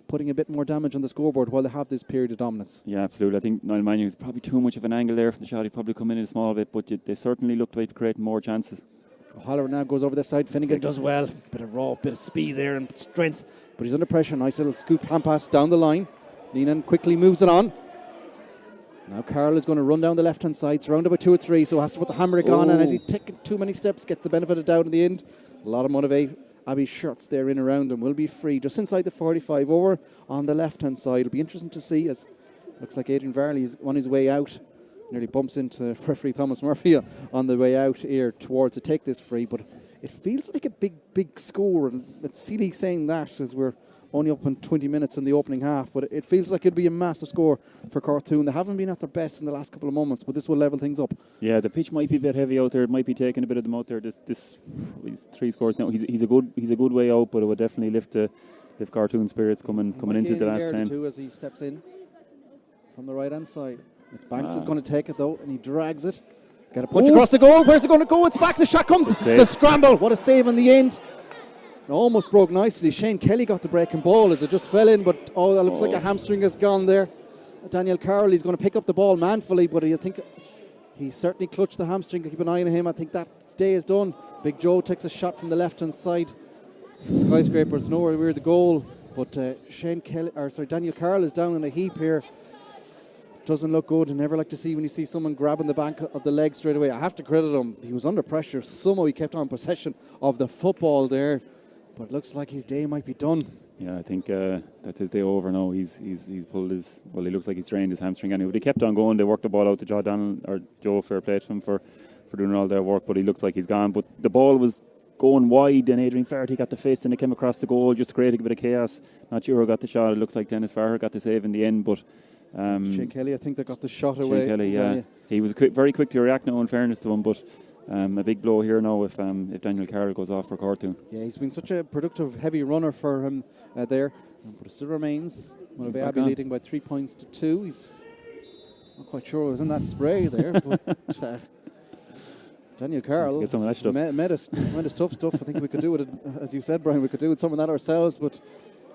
putting a bit more damage on the scoreboard while they have this period of dominance. Yeah, absolutely. I think Niall Mannion was probably too much of an angle there from the shot. He'd probably come in a small bit, but they certainly looked like creating more chances. O'Halloran now goes over the side. Finnegan does well. Bit of raw, bit of speed there and strength. But he's under pressure. Nice little scoop hand pass down the line. Leenan quickly moves it on. Now Carroll is going to run down the left-hand side, surrounded by 2 or 3, so has to put the handbrake on. And as he taken too many steps, gets the benefit of doubt in the end. A lot of Monivea Abbey shots there in around them. Will be free just inside the 45 over on the left-hand side. It'll be interesting to see, as looks like Adrian Varley is on his way out. Nearly bumps into referee Thomas Murphy on the way out here towards to take this free, but it feels like a big score, and it's silly saying that as we're only up in 20 minutes in the opening half, but it feels like it'd be a massive score for Cortoon. They haven't been at their best in the last couple of moments, but this will level things up. Yeah, the pitch might be a bit heavy out there. It might be taking a bit of them out there. These 3 scores now. He's a good way out, but it would definitely lift Cortoon spirits coming into the last 10. Too, as he steps in from the right hand side. It's Banks is going to take it though, and he drags it. Got a punch across the goal. Where's it going to go? It's back. The shot comes. It's a scramble. What a save in the end. It almost broke nicely. Shane Kelly got the breaking ball as it just fell in, but that looks like a hamstring has gone there. Daniel Carroll, he's going to pick up the ball manfully, but I think he certainly clutched the hamstring. Keep an eye on him. I think that day is done. Big Joe takes a shot from the left-hand side. The skyscraper is nowhere near the goal, but Daniel Carroll is down in a heap here. Doesn't look good, and never like to see when you see someone grabbing the back of the leg straight away. I have to credit him. He was under pressure. Somehow he kept on possession of the football there, but it looks like his day might be done. Yeah, I think that's his day over now. He's pulled his, well, he looks like he's strained his hamstring anyway, but he kept on going. They worked the ball out to Joe, fair play to him for doing all their work, but he looks like he's gone. But the ball was going wide, and Adrian Flaherty got the fist and it came across the goal, just creating a bit of chaos. Not sure who got the shot. It looks like Dennis Farrer got the save in the end, but Shane Kelly, I think they got the shot away. Shane Kelly, yeah. He was very quick to react now, in fairness to him, but a big blow here now if Daniel Carroll goes off for Cortoon. Yeah, he's been such a productive, heavy runner for him there, but it still remains. Monivea Abbey leading by 3 points to 2. He's not quite sure what was in that spray there, but Daniel Carroll get some of that stuff. Made us tough stuff. I think we could do it, as you said, Brian, we could do with some of that ourselves, but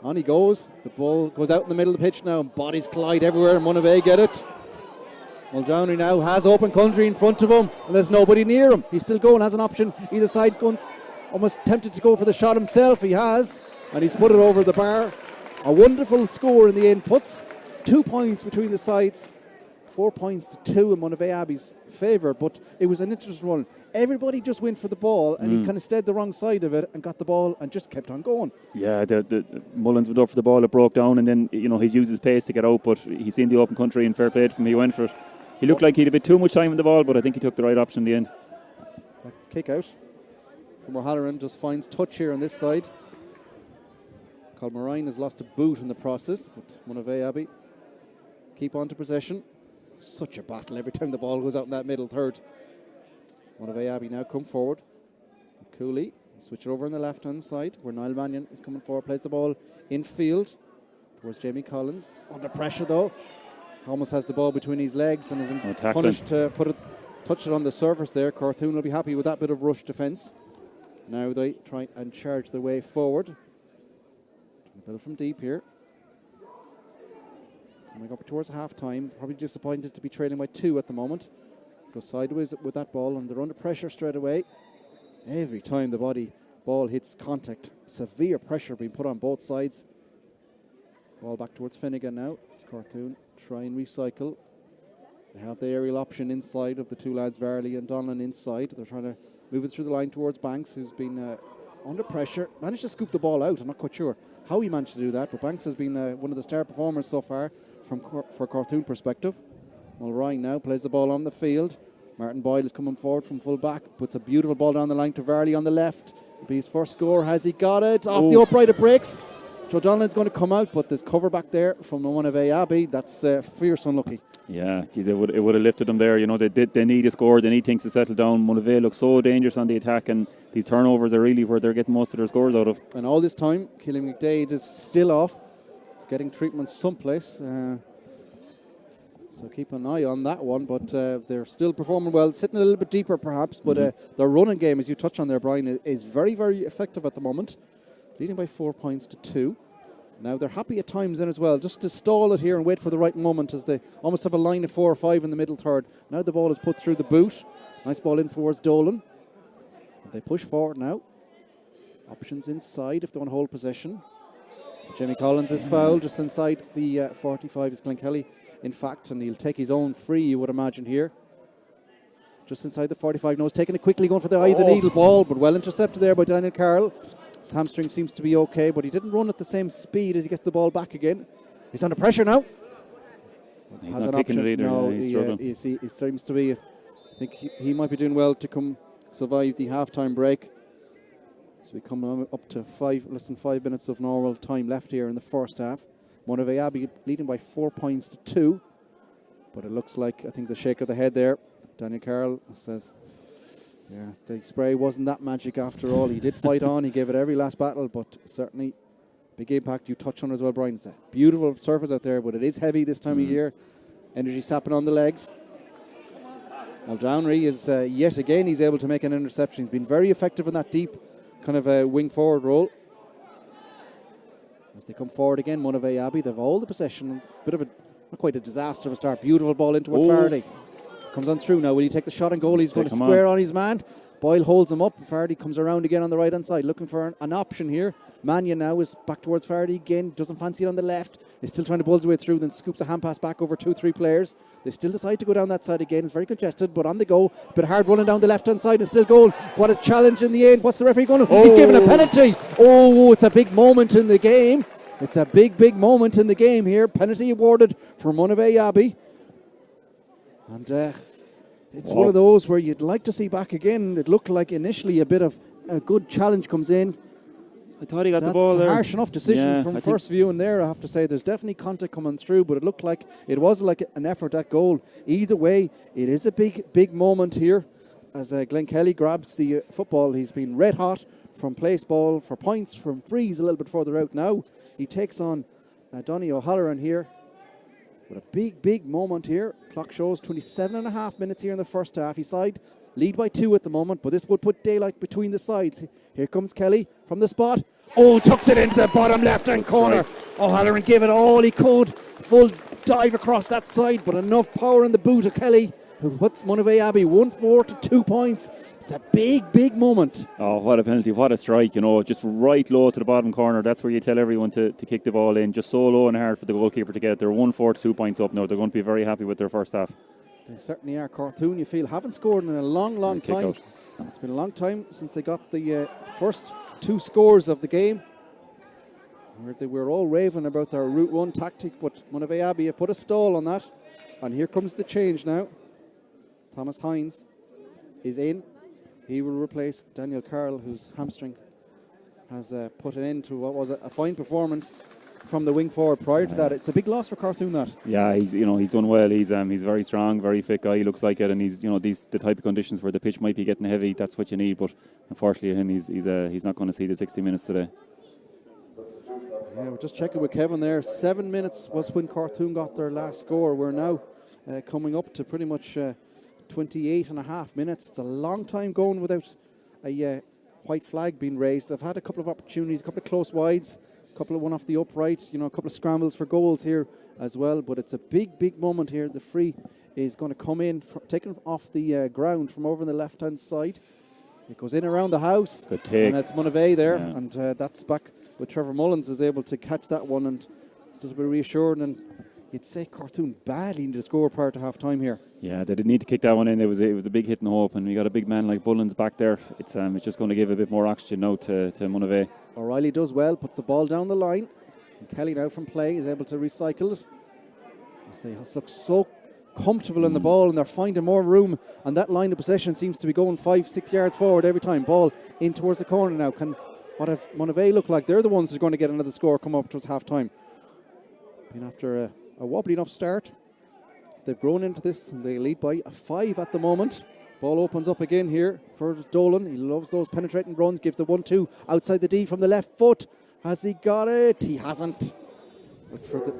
on he goes. The ball goes out in the middle of the pitch now, and bodies collide everywhere, and Monivea get it. Muldowney now has open country in front of him, and there's nobody near him. He's still going, has an option either side, going, almost tempted to go for the shot himself. He has, and he's put it over the bar. A wonderful score in the end, puts 2 points between the sides. 4 points to 2 in Monivea Abbey's favour, but it was an interesting one. Everybody just went for the ball, and he kind of stayed the wrong side of it and got the ball and just kept on going. Yeah, the Mullins went up for the ball, it broke down, and then he's used his pace to get out, but he's seen the open country and fair play to him. He went for it. He looked like he had a bit too much time in the ball, but I think he took the right option in the end. That kick out from O'Halloran just finds touch here on this side. Colmarine has lost a boot in the process, but Monivea Abbey keep on to possession. Such a battle every time the ball goes out in that middle third. Monivea Abbey now come forward. Cooley switch it over on the left hand side where Niall Mannion is coming forward, plays the ball in field towards Jamie Collins. Under pressure though. Almost has the ball between his legs and is punished to touch it on the surface there. Cortoon will be happy with that bit of rush defence. Now they try and charge their way forward. Build from deep here. Coming up towards half time, probably disappointed to be trailing by 2 at the moment. Go sideways with that ball, and they're under pressure straight away. Every time the ball hits contact, severe pressure being put on both sides. Ball back towards Finnegan now. It's Cortoon try and recycle. They have the aerial option inside of the two lads, Varley and Donlan inside. They're trying to move it through the line towards Banks, who's been under pressure. Managed to scoop the ball out. I'm not quite sure how he managed to do that, but Banks has been one of the star performers so far for Cortoon perspective. Mulrine now plays the ball on the field. Martin Boyle is coming forward from full back, puts a beautiful ball down the line to Varley on the left. It'll be his first score. Has he got it? Off the upright, it breaks. Joe Donlan's going to come out, but there's cover back there from the Monivea Abbey. That's fierce unlucky. Yeah, geez, it would have lifted them there. You know, they need a score. They need things to settle down. Monivea looks so dangerous on the attack, and these turnovers are really where they're getting most of their scores out of. And all this time, Keelan McDade is still off. He's getting treatment someplace. So keep an eye on that one. But they're still performing well, sitting a little bit deeper perhaps. But their running game, as you touched on there, Brian, is very, very effective at the moment. Leading by 4 points to 2. Now they're happy at times then as well, just to stall it here and wait for the right moment as they almost have a line of 4 or 5 in the middle third. Now the ball is put through the boot. Nice ball in towards Dolan. They push forward now. Options inside if they want to hold possession. Jamie Collins is fouled just inside the 45 is Glenn Kelly, in fact, and he'll take his own free, you would imagine here. Just inside the 45, he's taking it quickly, going for the eye of the needle ball, but well intercepted there by Daniel Carroll. His hamstring seems to be okay, but he didn't run at the same speed as he gets the ball back again. He's under pressure now. He's not kicking it either. No, he's struggling. he seems to be, I think he might be doing well to survive the half-time break. So we come up to less than 5 minutes of normal time left here in the first half. Monivea Abbey leading by 4 points to 2. But it looks like, I think the shake of the head there, Daniel Carroll says, yeah, the spray wasn't that magic after all. He did fight on, he gave it every last battle, but certainly big impact. You touched on it as well, Brian. It's a beautiful surface out there, but it is heavy this time of year. Energy sapping on the legs. Muldownry is yet again, he's able to make an interception. He's been very effective in that deep kind of a wing forward role. As they come forward again, Monivea Abbey, they've all the possession. Bit of not quite a disaster of a start. Beautiful ball in towards Faraday. Comes on through now. Will he take the shot on goal? He's going to square on his man. Boyle holds him up. Faraday comes around again on the right hand side, looking for an option here. Mannion now is back towards Faraday again. Doesn't fancy it on the left. He's still trying to buzz his way through, then scoops a hand pass back over 2-3 players. They still decide to go down that side again. It's very congested, but on the go. Bit hard running down the left hand side and still goal. What a challenge in the end. What's the referee going to? He's given a penalty. Oh, it's a big moment in the game. It's a big moment in the game here. Penalty awarded for Monivea Abbey. And it's one of those where you'd like to see back again. It looked like initially a bit of a good challenge comes in. I thought he got the ball there. That's a harsh enough decision from first view in there, I have to say. There's definitely contact coming through, but it looked like it was like an effort at goal. Either way, it is a big moment here as Glenn Kelly grabs the football. He's been red hot from place ball for points, from frees a little bit further out now. He takes on Donny O'Halloran here. With a big moment here. Clock shows 27.5 minutes here in the first half. His side lead by 2 at the moment, but this would put daylight between the sides. Here comes Kelly from the spot. Oh, tucks it into the bottom left-hand corner. O'Halloran gave it all he could. Full dive across that side, but enough power in the boot of Kelly, who puts Monivea Abbey 1-4 to 2 points. It's a big moment. Oh, what a penalty, what a strike, just right low to the bottom corner. That's where you tell everyone to kick the ball in, just so low and hard for the goalkeeper to get it. They're 1-4 to 2 points up now. They're going to be very happy with their first half. They certainly are. Cortoon, you feel, haven't scored in a long time. It's been a long time since they got the first 2 scores of the game. They were all raving about their Route 1 tactic, but Monivea Abbey have put a stall on that. And here comes the change now. Thomas Hines is in. He will replace Daniel Carroll, whose hamstring has put an end to what was a fine performance from the wing forward prior to that. It's a big loss for Cortoon, that. Yeah, he's done well. He's very strong, very fit guy. He looks like it, and he's the type of conditions where the pitch might be getting heavy. That's what you need. But unfortunately, he's not going to see the 60 minutes today. Yeah, we're just checking with Kevin there. 7 minutes was when Cortoon got their last score. We're now coming up to pretty much 28.5 minutes. It's a long time going without a white flag being raised. They've had a couple of opportunities, a couple of close wides, a couple of one off the upright, a couple of scrambles for goals here as well. But it's a big moment here. The free is going to come in, taken off the ground from over on the left-hand side. It goes in around the house. Good take. And it's Monivea there, and that's back with Trevor Mullins is able to catch that one, and it's just a bit reassuring. And you'd say Cortoon badly needed to score prior to half time here. Yeah, they did need to kick that one in. It was a big hit and hope, and we got a big man like Mullins back there. It's just going to give a bit more oxygen now to Monivea. O'Reilly does well, puts the ball down the line. And Kelly now from play is able to recycle it. As they look so comfortable in the ball, and they're finding more room, and that line of possession seems to be going 5-6 yards forward every time. Ball in towards the corner now. Can what if Monivea look like they're the ones who are going to get another score come up towards half-time. And after a wobbly enough start, they've grown into this, and they lead by a 5 at the moment. Ball opens up again here for Dolan. He loves those penetrating runs, gives the 1-2 outside the D from the left foot. Has he got it? He hasn't. But for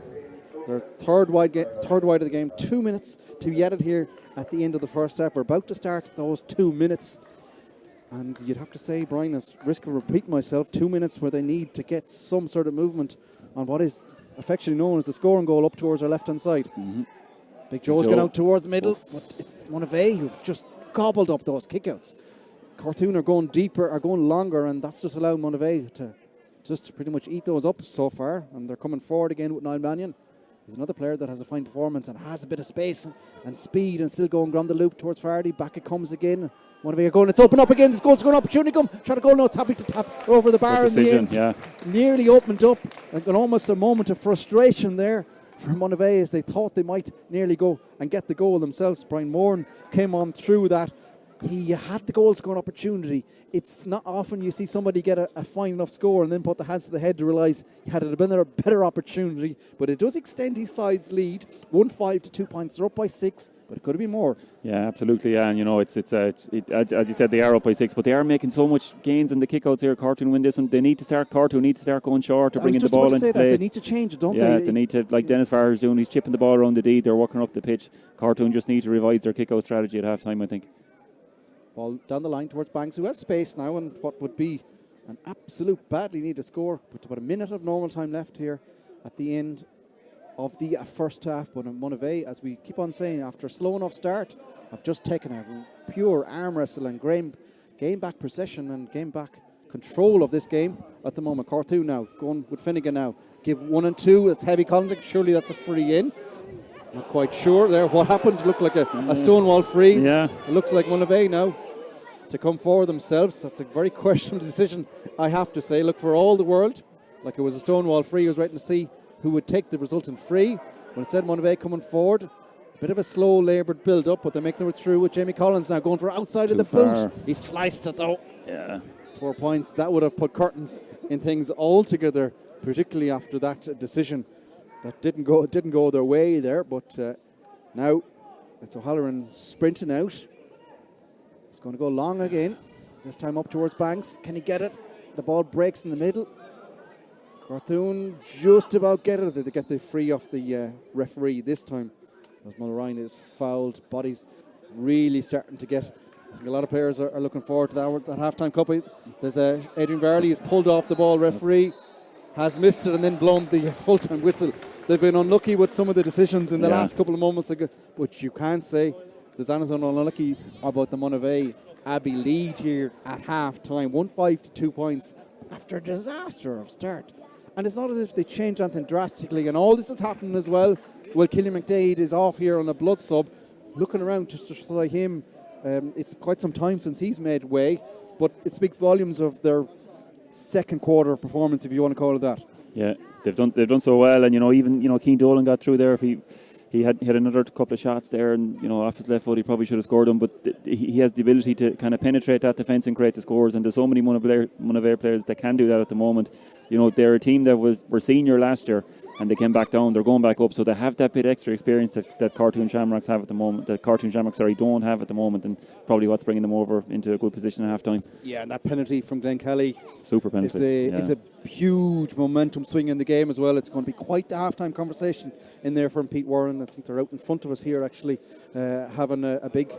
their third wide of the game, 2 minutes to be added here at the end of the first half. We're about to start those 2 minutes. And you'd have to say, Brian, at risk of repeating myself, 2 minutes where they need to get some sort of movement on what is affectionately known as the scoring goal up towards our left-hand side. Mm-hmm. Big Joe's gone out towards the middle, but it's Monivea who've just gobbled up those kickouts. Cortoon are going deeper, are going longer, and that's just allowed Monivea to just pretty much eat those up so far. And they're coming forward again with Niall Mannion. He's another player that has a fine performance and has a bit of space and speed and still going around the loop towards Fardy. Back it comes again. Monivea going, it's open up again. This goal's going opportunity come. Try to go now. It's happy to tap over the bar in the end. Yeah. Nearly opened up. And almost a moment of frustration there for Monivea as they thought they might nearly go and get the goal themselves. Brian Moran came on through that. He had the goal scoring opportunity. It's not often you see somebody get a fine enough score and then put the hands to the head to realise had it been a better opportunity. But it does extend his side's lead. 1-5 to 2 points. They're up by 6, but it could have been more. Yeah, absolutely. Yeah, and you know, it's as you said, they are up by 6, but they are making so much gains in the kickouts here. Cortoon win this one. They need to start. Cortoon need to start going short or bringing the ball into play. They need to change it, don't they? Yeah, they need to, like Dennis Farrer's doing. He's chipping the ball around the D. They're working up the pitch. Cortoon just need to revise their kickout strategy at half time, I think. Ball down the line towards Banks, who has space now, and what would be an absolute badly needed score. With about a minute of normal time left here at the end of the first half. But Monivea, as we keep on saying, after a slow enough start, have just taken a pure arm wrestle and gain back possession and gain back control of this game at the moment. Cortoon now going with Finnegan now. Give 1 and 2. It's heavy contact. Surely that's a free in. Not quite sure there what happened. It looked like a Stonewall free. Yeah. It looks like Monivea now to come forward themselves. That's a very questionable decision, I have to say. Look, for all the world, like it was a Stonewall free, I was waiting to see who would take the resultant free. But instead, Monivea coming forward. A bit of a slow, laboured build-up, but they make their way through with Jamie Collins now going for outside of the boot. He sliced it though. Yeah. 4 points. That would have put curtains in things altogether, particularly after that decision that didn't go their way there. But now it's O'Halloran sprinting out. It's going to go long again. This time up towards Banks. Can he get it? The ball breaks in the middle. Cortoon just about get it. They get the free off the referee this time. As Mullerine is fouled. Body's really starting to get. I think a lot of players are looking forward to that half-time cup. There's Adrian Varley is pulled off the ball. Referee has missed it and then blown the full-time whistle. They've been unlucky with some of the decisions in the last couple of moments ago, but you can't say there's anything unlucky about the Monivea Abbey lead here at half-time. 1-5 to 2 points after a disaster of start. And it's not as if they changed anything drastically, and all this is happening as well. Well, Killian McDade is off here on a blood sub. Looking around just beside him, it's quite some time since he's made way, but it speaks volumes of their second quarter performance, if you want to call it that. Yeah, they've done so well, and even Keane Dolan got through there. If he had another couple of shots there, and off his left foot, he probably should have scored them. But he has the ability to kind of penetrate that defence and create the scores. And there's so many Monivea players that can do that at the moment. They're a team that were senior last year, and they came back down. They're going back up, so they have that bit extra experience that Cortoon Shamrocks have at the moment. That Cortoon Shamrocks don't have at the moment, and probably what's bringing them over into a good position at half time. Yeah, and that penalty from Glenn Kelly, super penalty. It's a huge momentum swing in the game as well. It's going to be quite the half-time conversation in there from Pete Warren. I think they're out in front of us here actually, having a big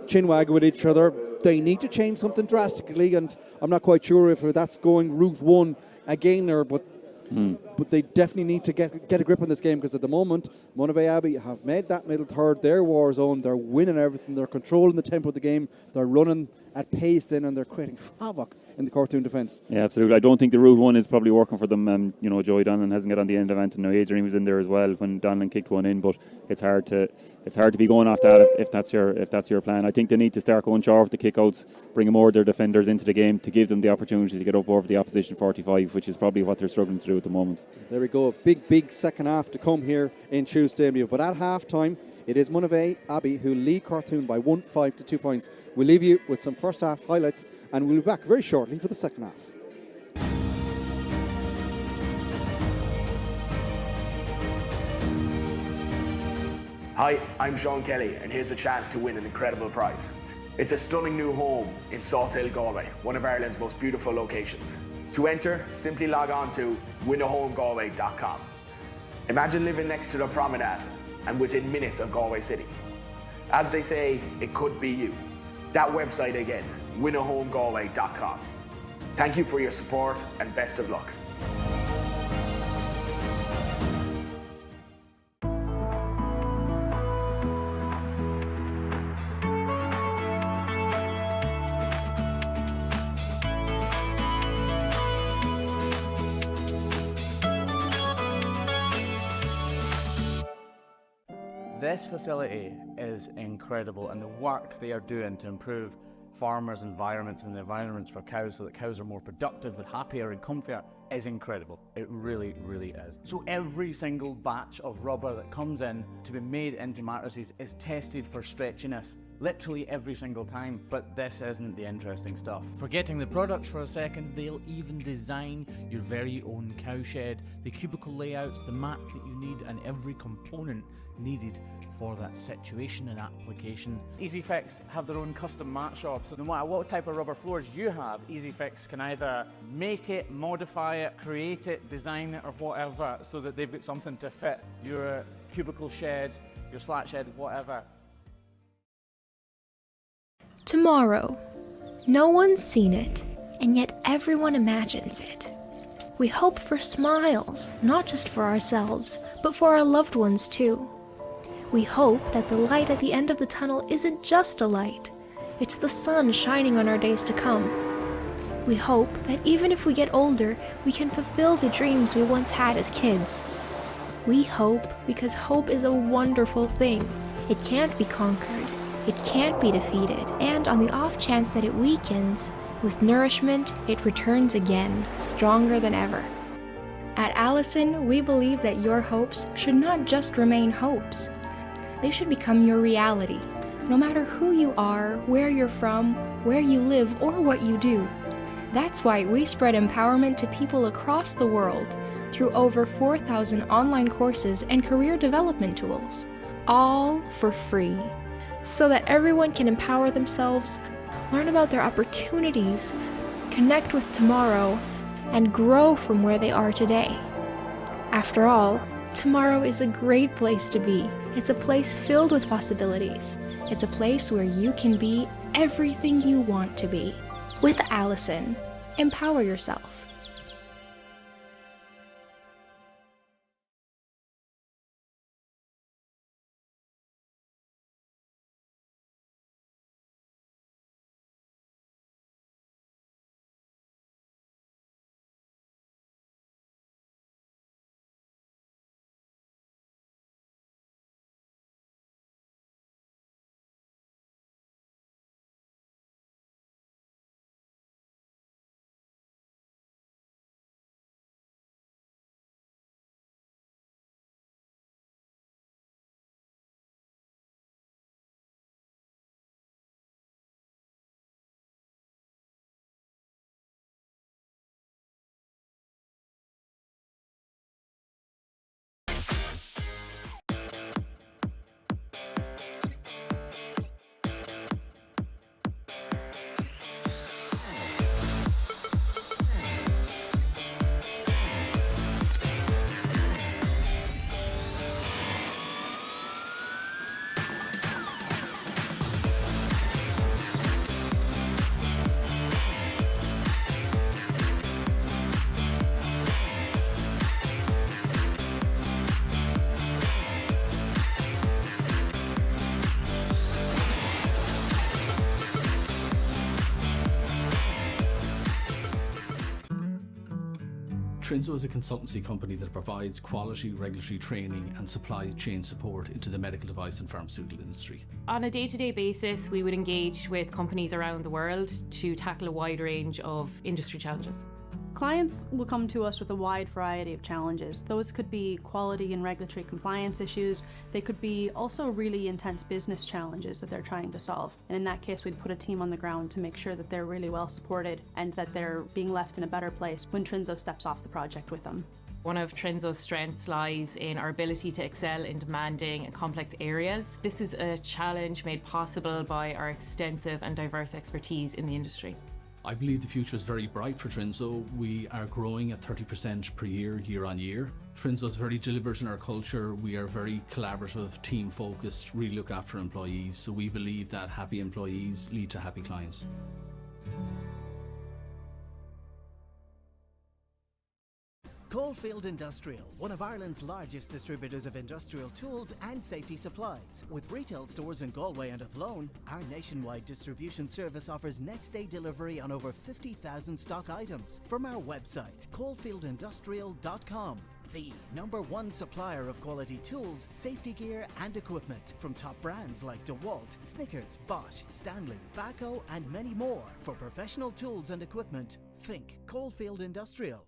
chin wag with each other. They need to change something drastically, and I'm not quite sure if that's going route one again, but they definitely need to get a grip on this game, because at the moment Monivea Abbey have made that middle third their war zone. They're winning everything. They're controlling the tempo of the game. They're running at pace in, and they're creating havoc in the Cortoon defence. Yeah, absolutely. I don't think the route one is probably working for them. Joey Donlan hasn't got on the end of it. Now Adrian was in there as well when Donlan kicked one in, but it's hard to be going off that if that's your plan. I think they need to start going short with the kickouts, bring more of their defenders into the game to give them the opportunity to get up over the opposition 45, which is probably what they're struggling to do at the moment. There we go. Big second half to come here in Choose Stadium. But at half time, it is Monivea Abbey who lead Cortoon by 1-5 to 2 points. We'll leave you with some first half highlights, and we'll be back very shortly for the second half. Hi, I'm Sean Kelly, and here's a chance to win an incredible prize. It's a stunning new home in Sawtail, Galway, one of Ireland's most beautiful locations. To enter, simply log on to winahomegalway.com. Imagine living next to the promenade and within minutes of Galway City. As they say, it could be you. That website again, winahomegalway.com. Thank you for your support and best of luck. This facility is incredible, and the work they are doing to improve farmers' environments and the environments for cows so that cows are more productive and happier and comfier is incredible. It really, really is. So every single batch of rubber that comes in to be made into mattresses is tested for stretchiness, literally every single time. But this isn't the interesting stuff. Forgetting the products for a second, they'll even design your very own cowshed, the cubicle layouts, the mats that you need, and every component needed for that situation and application. EasyFix have their own custom mat shop, so no matter what type of rubber floors you have, EasyFix can either make it, modify it, create it, design it, or whatever, so that they've got something to fit your cubicle shed, your slat shed, whatever. Tomorrow. No one's seen it, and yet everyone imagines it. We hope for smiles, not just for ourselves, but for our loved ones too. We hope that the light at the end of the tunnel isn't just a light. It's the sun shining on our days to come. We hope that even if we get older, we can fulfill the dreams we once had as kids. We hope because hope is a wonderful thing. It can't be conquered. It can't be defeated. And on the off chance that it weakens, with nourishment, it returns again, stronger than ever. At Allison, we believe that your hopes should not just remain hopes. They should become your reality, no matter who you are, where you're from, where you live, or what you do. That's why we spread empowerment to people across the world through over 4,000 online courses and career development tools, all for free, so that everyone can empower themselves, learn about their opportunities, connect with tomorrow, and grow from where they are today. After all, tomorrow is a great place to be. It's a place filled with possibilities. It's a place where you can be everything you want to be. With Allison, empower yourself. Trinzo is a consultancy company that provides quality regulatory training and supply chain support into the medical device and pharmaceutical industry. On a day-to-day basis, we would engage with companies around the world to tackle a wide range of industry challenges. Clients will come to us with a wide variety of challenges. Those could be quality and regulatory compliance issues. They could be also really intense business challenges that they're trying to solve. And in that case, we'd put a team on the ground to make sure that they're really well supported and that they're being left in a better place when Trinzo steps off the project with them. One of Trinzo's strengths lies in our ability to excel in demanding and complex areas. This is a challenge made possible by our extensive and diverse expertise in the industry. I believe the future is very bright for Trinzo. We are growing at 30% per year, year on year. Trinzo is very deliberate in our culture. We are very collaborative, team focused, really look after employees. So we believe that happy employees lead to happy clients. Coalfield Industrial, one of Ireland's largest distributors of industrial tools and safety supplies. With retail stores in Galway and Athlone, our nationwide distribution service offers next-day delivery on over 50,000 stock items. From our website, coalfieldindustrial.com. The #1 supplier of quality tools, safety gear and equipment from top brands like DeWalt, Snickers, Bosch, Stanley, Baco and many more. For professional tools and equipment, think Coalfield Industrial.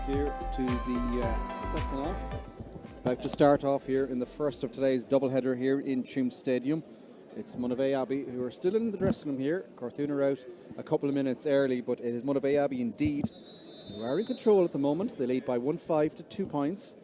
here to the second half. About to start off here in the first of today's doubleheader here in Tuam Stadium. It's Monivea Abbey who are still in the dressing room here. Cortoon are out a couple of minutes early, but it is Monivea Abbey indeed who are in control at the moment. They lead by 1-5 to 2 points.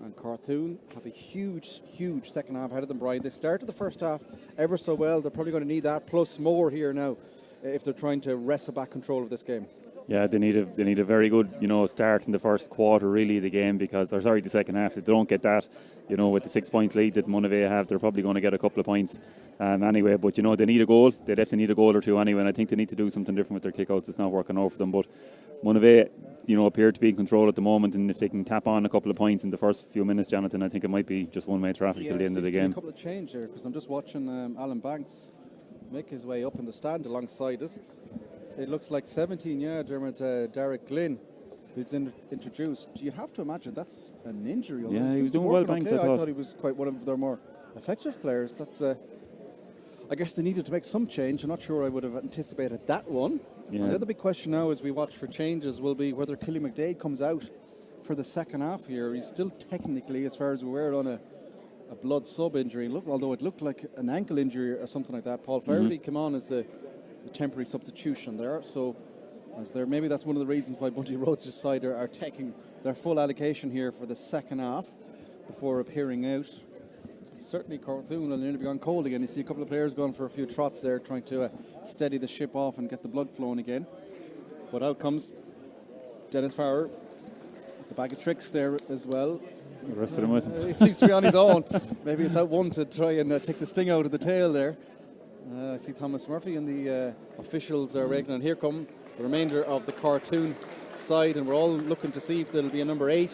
And Cortoon have a huge second half ahead of them, Brian. They started the first half ever so well. They're probably going to need that plus more here now if they're trying to wrestle back control of this game. Yeah, they need a very good, start in the first quarter really of the game the second half. If they don't get that, with the 6 points lead that Monivea have, they're probably going to get a couple of points anyway. But they need a goal. They definitely need a goal or two anyway. And I think they need to do something different with their kickouts. It's not working out for them. But Monivea, appear to be in control at the moment. And if they can tap on a couple of points in the first few minutes, Jonathan, I think it might be just one-way traffic till the end of the game. A couple of change there because I'm just watching Alan Banks make his way up in the stand alongside us. It looks like 17 Derek Glynn who's introduced. You have to imagine that's an injury. Yeah, he was doing well, Banks. Okay. I thought he was quite one of their more effective players. That's I guess they needed to make some change. I'm not sure I would have anticipated that one. Yeah. The other big question now as we watch for changes will be whether Killy McDade comes out for the second half here. He's still technically, as far as we're aware, on a blood sub injury. Although it looked like an ankle injury or something like that. Paul Farrelly came on as the temporary substitution there. So maybe that's one of the reasons why Bunty Rhodes' side are taking their full allocation here for the second half before appearing out. Certainly Cortoon will nearly be gone cold again. You see a couple of players going for a few trots there, trying to steady the ship off and get the blood flowing again. But out comes Dennis Farrer with the bag of tricks there as well. The rest of them with him. He seems to be on his own. Maybe it's out one to try and take the sting out of the tail there. I see Thomas Murphy and the officials are raking, and here come the remainder of the Cortoon side, and we're all looking to see if there'll be a number 8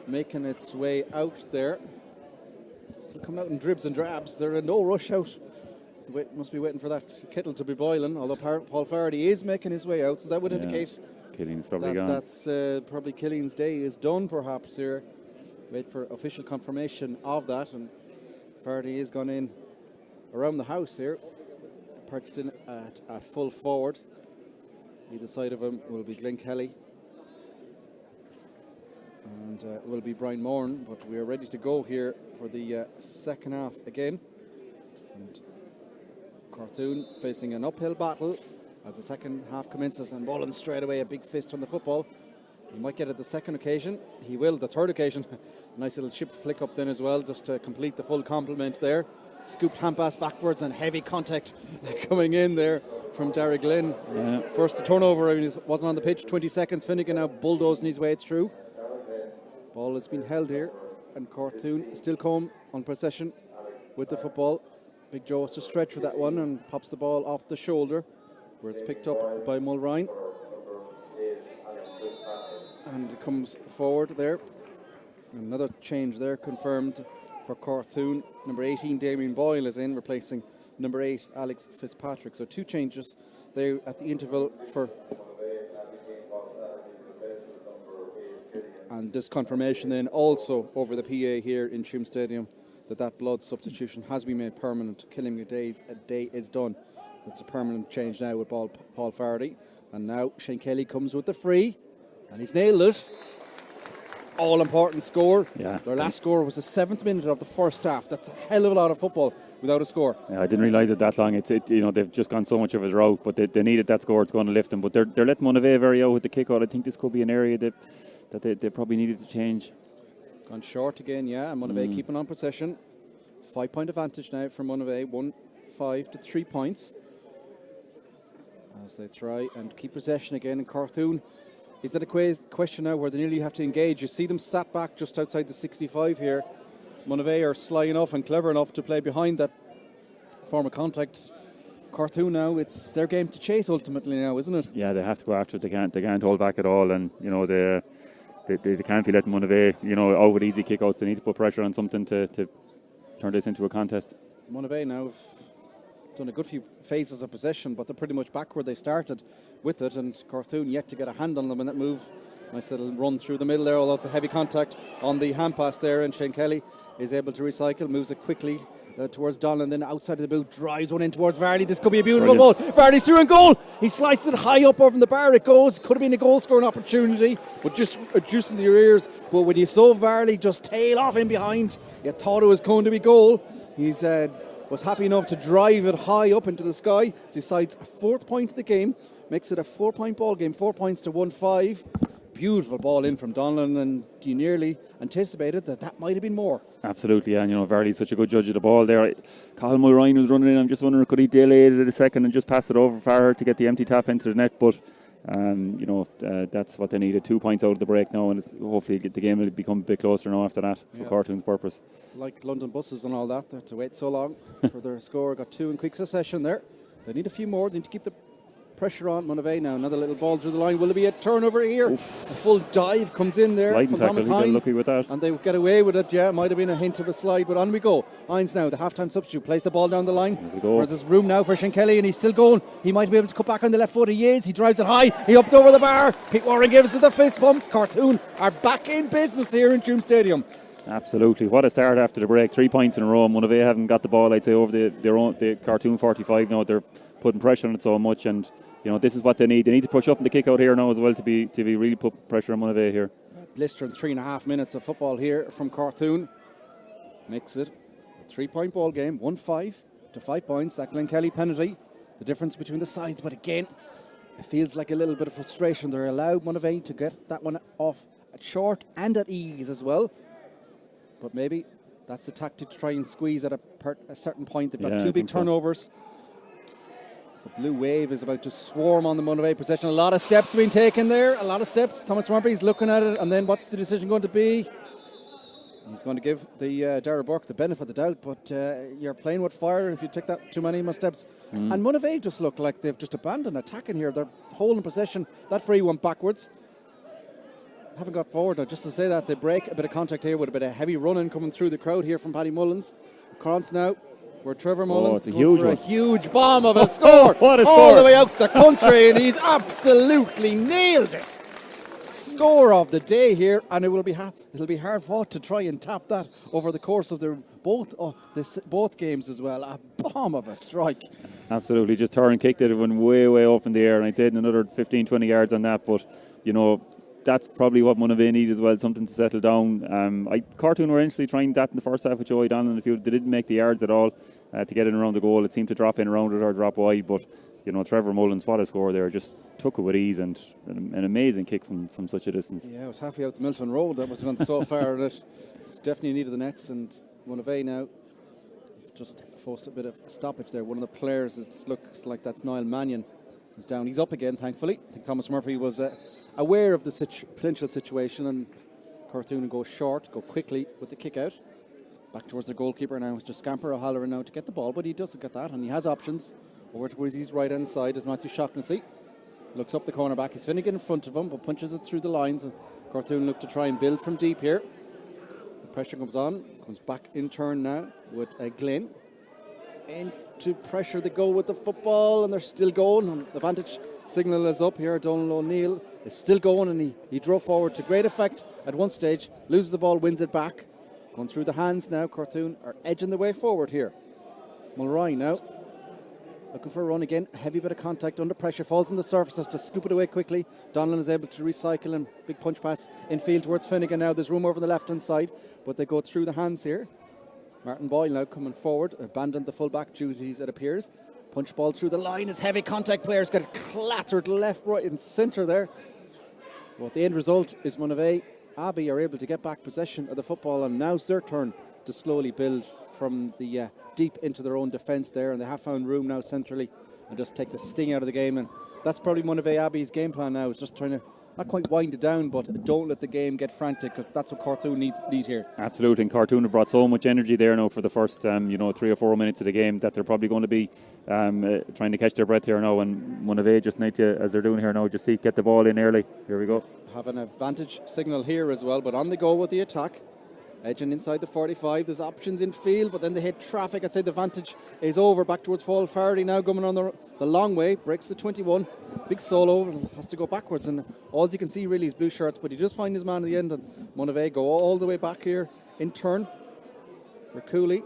making its way out there. So coming out in dribs and drabs. They're in no rush out. Must be waiting for that kettle to be boiling, although Paul Faraday is making his way out, so that would indicate Killing's probably gone. That's probably Killing's day is done perhaps here. Wait for official confirmation of that, and Faraday is gone in around the house here, perched in at a full forward. Either side of him will be Glenn Kelly and will be Brian Moran, but we are ready to go here for the second half again. And Cortoon facing an uphill battle as the second half commences, and Mullen straight away a big fist on the football. He might get it the second occasion. He will the third occasion. Nice little chip flick up then as well, just to complete the full complement there. Scooped hand pass backwards and heavy contact coming in there from Derek Glynn. Yeah. First turnover, he wasn't on the pitch, 20 seconds. Finnegan now bulldozing his way through. Ball has been held here, and Cortoon still come on possession with the football. Big Joe has to stretch for that one and pops the ball off the shoulder, where it's picked up by Mulrine. And it comes forward there. Another change there confirmed for Cortoon. Number 18, Damien Boyle, is in, replacing number 8, Alex Fitzpatrick. So 2 changes there at the interval for. And this confirmation then also over the PA here in Tuam Stadium that blood substitution has been made permanent. Killing a day is done. It's a permanent change now with Paul Faraday. And now Shane Kelly comes with the free, and he's nailed it. All important score. Yeah. Their last score was the 7th minute of the first half. That's a hell of a lot of football without a score. Yeah, I didn't realise it that long. They've just gone so much of a route, but they needed that score. It's going to lift them. But they're letting Monivea very out with the kick out. I think this could be an area that they probably needed to change. Gone short again, yeah. And Monivea keeping on possession. 5-point advantage now for Monivea. 1-5 to 3 points as they try and keep possession again. And Cortoon, is that a question now where they nearly have to engage? You see them sat back just outside the 65 here. Monivea are sly enough and clever enough to play behind that form of contact. Cortoon now, it's their game to chase ultimately now, isn't it? Yeah, they have to go after it. They can't hold back at all, and they can't be letting Monivea out with easy kickouts. They need to put pressure on something to turn this into a contest. Monivea now have done a good few phases of possession, but they're pretty much back where they started with it, and Cortoon yet to get a hand on them in that move. Nice little run through the middle there, although it's a heavy contact on the hand pass there, and Shane Kelly is able to recycle, moves it quickly towards Donlan, then outside of the boot, drives one in towards Varley. This could be a beautiful ball. Varley's through in goal. He slices it high up over the bar. It goes. Could have been a goal scoring opportunity, but just adjusting your ears. But when you saw Varley just tail off in behind, you thought it was going to be goal. He's was happy enough to drive it high up into the sky. Decides a 4th point of the game, makes it a 4-point ball game. 4 points to 1-5. Beautiful ball in from Donlan, and you nearly anticipated that might have been more. Absolutely, and Varley's such a good judge of the ball there. Colin Mulrine was running in. I'm just wondering, could he delay it a second and just pass it over far to get the empty tap into the net? But that's what they needed. 2 points out of the break now, and hopefully the game will become a bit closer now after that for Cortoon's purpose. Like London buses and all that, they have to wait so long for their score. Got 2 in quick succession there. They need a few more. They need to keep the pressure on. Monivea now, another little ball through the line. Will it be a turnover here? Oof. A full dive comes in there Sliding from tackle, Thomas he got Hines, lucky with that. and they get away with it. Yeah, it might have been a hint of a slide, but on we go. Hines now, the half-time substitute, plays the ball down the line. There's room now for Shinkelly, and he's still going. He might be able to cut back on the left foot. He is. He drives it high. He upped over the bar. Pete Warren gives it the fist bumps. Cortoon are back in business here in Tuam Stadium. Absolutely. What a start after the break. 3 points in a row. Monivea haven't got the ball, I'd say, over the Cortoon 45 now. They're putting pressure on it so much, and this is what they need. They need to push up in the kick out here now as well to be really put pressure on Monivea here. Blistering 3.5 minutes of football here from Cortoon. Makes it a 3-point ball game. 1-5 to 5 points. That Glen Kelly penalty. The difference between the sides, but again, it feels like a little bit of frustration. They're allowed Monivea to get that one off at short and at ease as well. But maybe that's the tactic to try and squeeze at a certain point. They've got 2 big turnovers. So the blue wave is about to swarm on the Monivea possession. A lot of steps being taken there. A lot of steps. Thomas Murphy's looking at it, and then what's the decision going to be? He's going to give the Dara Burke the benefit of the doubt, but you're playing with fire if you take that too many more steps. And Monivea just look like they've just abandoned attacking here. They're holding possession. That free went backwards. Haven't got forward now. Just to say that they break a bit of contact here with a bit of heavy running coming through the crowd here from Paddy Mullins. Crons now. Where Trevor Mullins it's a huge bomb of a score. What a all score. The way out the country, and he's absolutely nailed it. Score of the day here, and it'll be hard fought to try and tap that over the course of both games as well. A bomb of a strike. Absolutely, just turned and kicked it. It went way up in the air, and I'd say another 15-20 yards on that, but that's probably what Monivea need as well, something to settle down. Cortoon were initially trying that in the first half with Joey Donlan in the field. They didn't make the yards at all to get in around the goal. It seemed to drop in around it or drop wide, but Trevor Mullins, what a score there, just took it with ease, and an amazing kick from such a distance. Yeah, it was halfway out the Milton Road. That was going so far that it's definitely needed the nets, and Monivea now just forced a bit of stoppage there. One of the players, it looks like that's Niall Mannion, is down. He's up again, thankfully. I think Thomas Murphy was aware of the potential situation, and Cortoon go short, go quickly with the kick out. Back towards the goalkeeper now. It's just Scamper O'Halloran now to get the ball, but he doesn't get that, and he has options. Over towards his right hand side is Matthew Shaughnessy. Looks up the corner back. He's Finnegan in front of him, but punches it through the lines. And Cortoon look to try and build from deep here. The pressure comes on, comes back in turn now with Glenn. Into pressure they go with the football, and they're still going. And the vantage signal is up here. Donald O'Neill is still going, and he drove forward to great effect at one stage. Loses the ball, wins it back. Going through the hands now. Cortoon are edging the way forward here. Mulroy now looking for a run again. A heavy bit of contact under pressure. Falls on the surface. Has to scoop it away quickly. Donlan is able to recycle and big punch pass in field towards Finnegan now. There's room over the left hand side, but they go through the hands here. Martin Boyle now coming forward. Abandoned the full back duties, it appears. Punch ball through the line. His heavy contact players get clattered left, right and centre there. But the end result is Monivea. Abbey are able to get back possession of the football, and now's their turn to slowly build from the deep into their own defence there, and they have found room now centrally and just take the sting out of the game. And that's probably Monivea Abbey's game plan now, is just trying to not quite wind it down, but don't let the game get frantic, because that's what Cortoon need here. Absolutely, and Cortoon have brought so much energy there now for the first 3 or 4 minutes of the game that they're probably going to be trying to catch their breath here now, and Monivea just need to, as they're doing here now, just get the ball in early. Here we go. Have an advantage signal here as well, but on the go with the attack. Edging inside the 45, there's options in field, but then they hit traffic. I'd say the vantage is over, back towards Fall Faraday now, coming on the long way, breaks the 21, big solo, has to go backwards, and all you can see really is blue shirts, but he just find his man at the end, and Monivea go all the way back here in turn. Cooley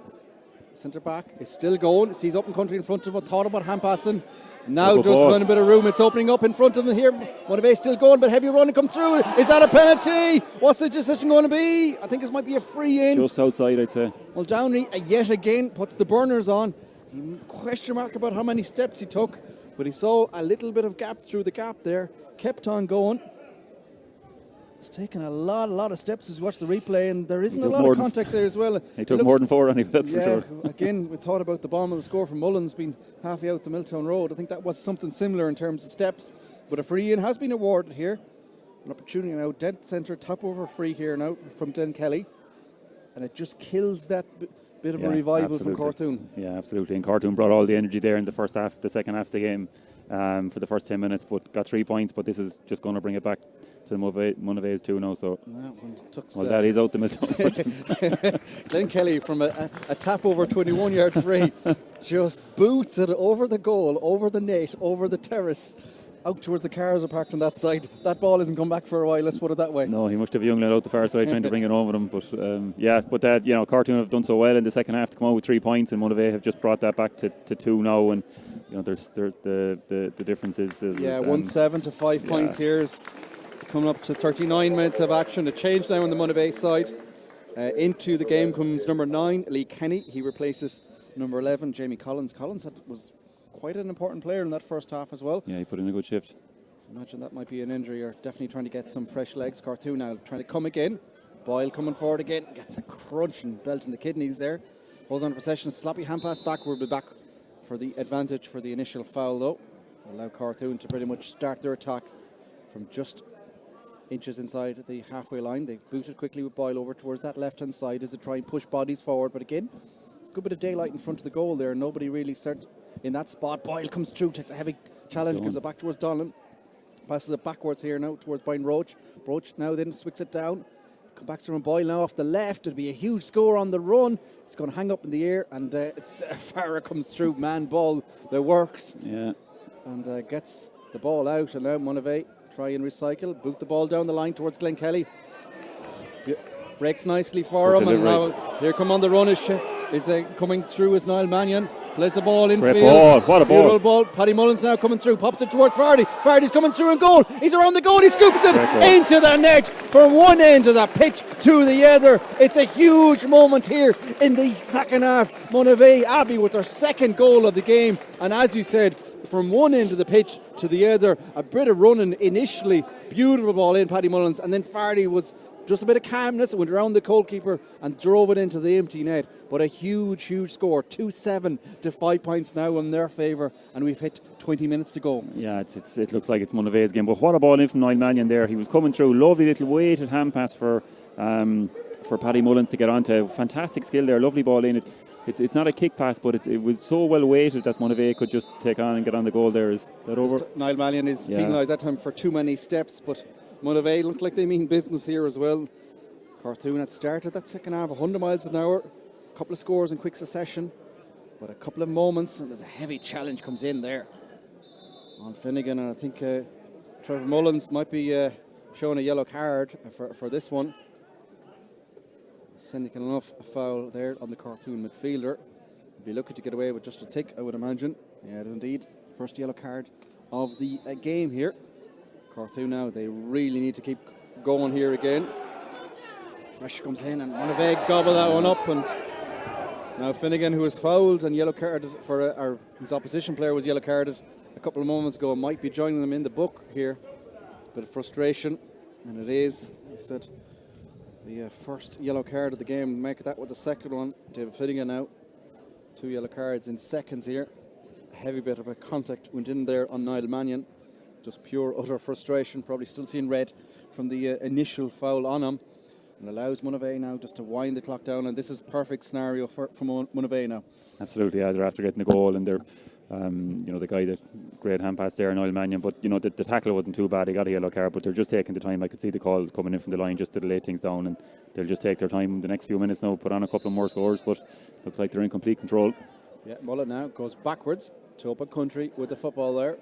centre back, is still going. Sees open country in front of him. Thought about hand passing. Now Good just ball. run a bit of room. It's opening up in front of him here. Monivea still going, but heavy run to come through. Is that a penalty? What's the decision going to be? I think this might be a free in. Just outside, I'd say. Well, Downey yet again puts the burners on. Question mark about how many steps he took, but he saw a little bit of gap through the gap there. Kept on going. It's taken a lot of steps as you watch the replay, and there isn't a lot of contact there as well. He took more than 4 on him, that's for sure. Again, we thought about the bomb of the score from Mullins being halfway out the Milltown Road. I think that was something similar in terms of steps, but a free in has been awarded here. An opportunity now, dead centre, top over free here now from Glen Kelly, and it just kills that bit of a revival from Cortoon. Yeah, absolutely. And Cortoon brought all the energy there in the first half, the second half of the game for the first 10 minutes, but got 3 points. But this is just going to bring it back to Monovea's 2 now. So, that is out the middle. Glen Kelly from a tap over 21-yard free just boots it over the goal, over the net, over the terrace, out towards the cars are parked on that side. That ball isn't come back for a while, let's put it that way. No, he must have a young lad out the far side trying to bring it home with him. But Cortoon have done so well in the second half to come out with 3 points, and Monivea have just brought that back to 2 now. And there's the difference is 1-7 to 5 points here is coming up to 39 minutes of action. A change now on the Monivea side. Into the game comes number 9, Lee Kenny. He replaces number 11, Jamie Collins. Collins was quite an important player in that first half as well. Yeah, he put in a good shift. So imagine that might be an injury, or definitely trying to get some fresh legs. Cortoon now trying to come again. Boyle coming forward again, gets a crunching belt in the kidneys there. Holds on to possession, sloppy hand pass back. We'll be back for the advantage for the initial foul though. Allow Cortoon to pretty much start their attack from just inches inside the halfway line. They booted quickly with Boyle over towards that left hand side as they try and push bodies forward, but again, it's a good bit of daylight in front of the goal there. Nobody really started in that spot. Boyle comes through, takes a heavy challenge, gives it back towards Donlan. Passes it backwards here now towards Brian Roach. Roach now then swicks it down. Come back to Boyle now off the left. It'll be a huge score on the run. It's going to hang up in the air, and it's Farah comes through, man ball that works. Yeah. And gets the ball out, and now Monivea try and recycle. Boot the ball down the line towards Glen Kelly. Breaks nicely for him, and now here come on the run is coming through is Niall Mannion. Plays the ball in Great field. ball, what a ball. Beautiful ball. Paddy Mullins now coming through, pops it towards Fardy. Fardy's coming through and goal. He's around the goal, he scoops it into the net from one end of the pitch to the other. It's a huge moment here in the second half. Monivea Abbey with their second goal of the game, and as you said, from one end of the pitch to the other, a bit of running initially, beautiful ball in Paddy Mullins, and then Fardy was just a bit of calmness, went around the goalkeeper and drove it into the empty net. But a huge score, 2-7 to 5 points now in their favour, and we've hit 20 minutes to go. Yeah, it looks like it's Monovea's game. But what a ball in from Niall Mannion there. He was coming through, lovely little weighted hand pass for Paddy Mullins to get onto. Fantastic skill there, lovely ball in. It's not a kick pass, but it was so well weighted that Monivea could just take on and get on the goal there. Is that over? Niall Mannion is penalised that time for too many steps, but Monivea looked like they mean business here as well. Cortoon had started that second half 100 miles an hour, a couple of scores in quick succession, but a couple of moments and there's a heavy challenge comes in there on Finnegan, and I think Trevor Mullins might be showing a yellow card for this one. Cynical enough, a foul there on the Cortoon midfielder. He'd be lucky to get away with just a tick, I would imagine. Yeah, it is indeed. First yellow card of the game here. Cortoon now, they really need to keep going here again. Pressure comes in and Monivea gobble that one up, and now Finnegan, who was fouled and yellow carded for his opposition player was yellow carded a couple of moments ago, might be joining them in the book here. Bit of frustration, and it is. He said the first yellow card of the game, make that with the second one. David Finnegan now, 2 yellow cards in seconds here. A heavy bit of a contact went in there on Niall Mannion. Just pure utter frustration, probably still seeing red from the initial foul on him, and allows Monivea now just to wind the clock down, and this is perfect scenario for Monivea now. Absolutely, yeah, they're after getting the goal, and they're the guy that great hand pass there, Niall Mannion, but the tackle wasn't too bad. He got a yellow card, but they're just taking the time. I could see the call coming in from the line just to delay things down, and they'll just take their time the next few minutes now, put on a couple more scores, but looks like they're in complete control. Yeah, Mullet now goes backwards to open country with the football there.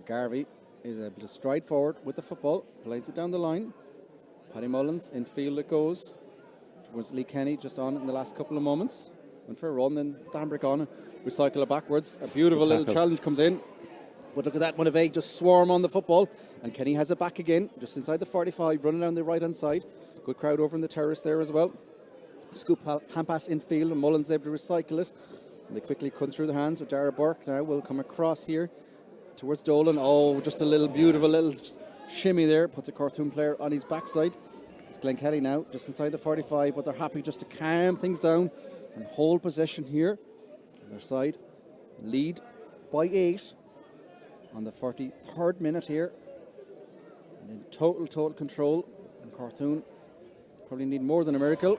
Garvey is able to stride forward with the football, plays it down the line. Paddy Mullins in field it goes was Lee Kenny just on in the last couple of moments. Went for a run, then Danbrick on, recycle it backwards. A beautiful little challenge comes in. But look at that, Monivea just swarm on the football. And Kenny has it back again, just inside the 45, running down the right-hand side. Good crowd over in the terrace there as well. Scoop hand pass infield, and Mullins able to recycle it. And they quickly come through the hands with Dara Burke now. Will come across here towards Dolan. Oh, just a little beautiful little shimmy there. Puts a Cortoon player on his backside. It's Glen Kelly now, just inside the 45, but they're happy just to calm things down and hold possession here on their side. Lead by 8 on the 43rd minute here. And in total control. And Cortoon probably need more than a miracle.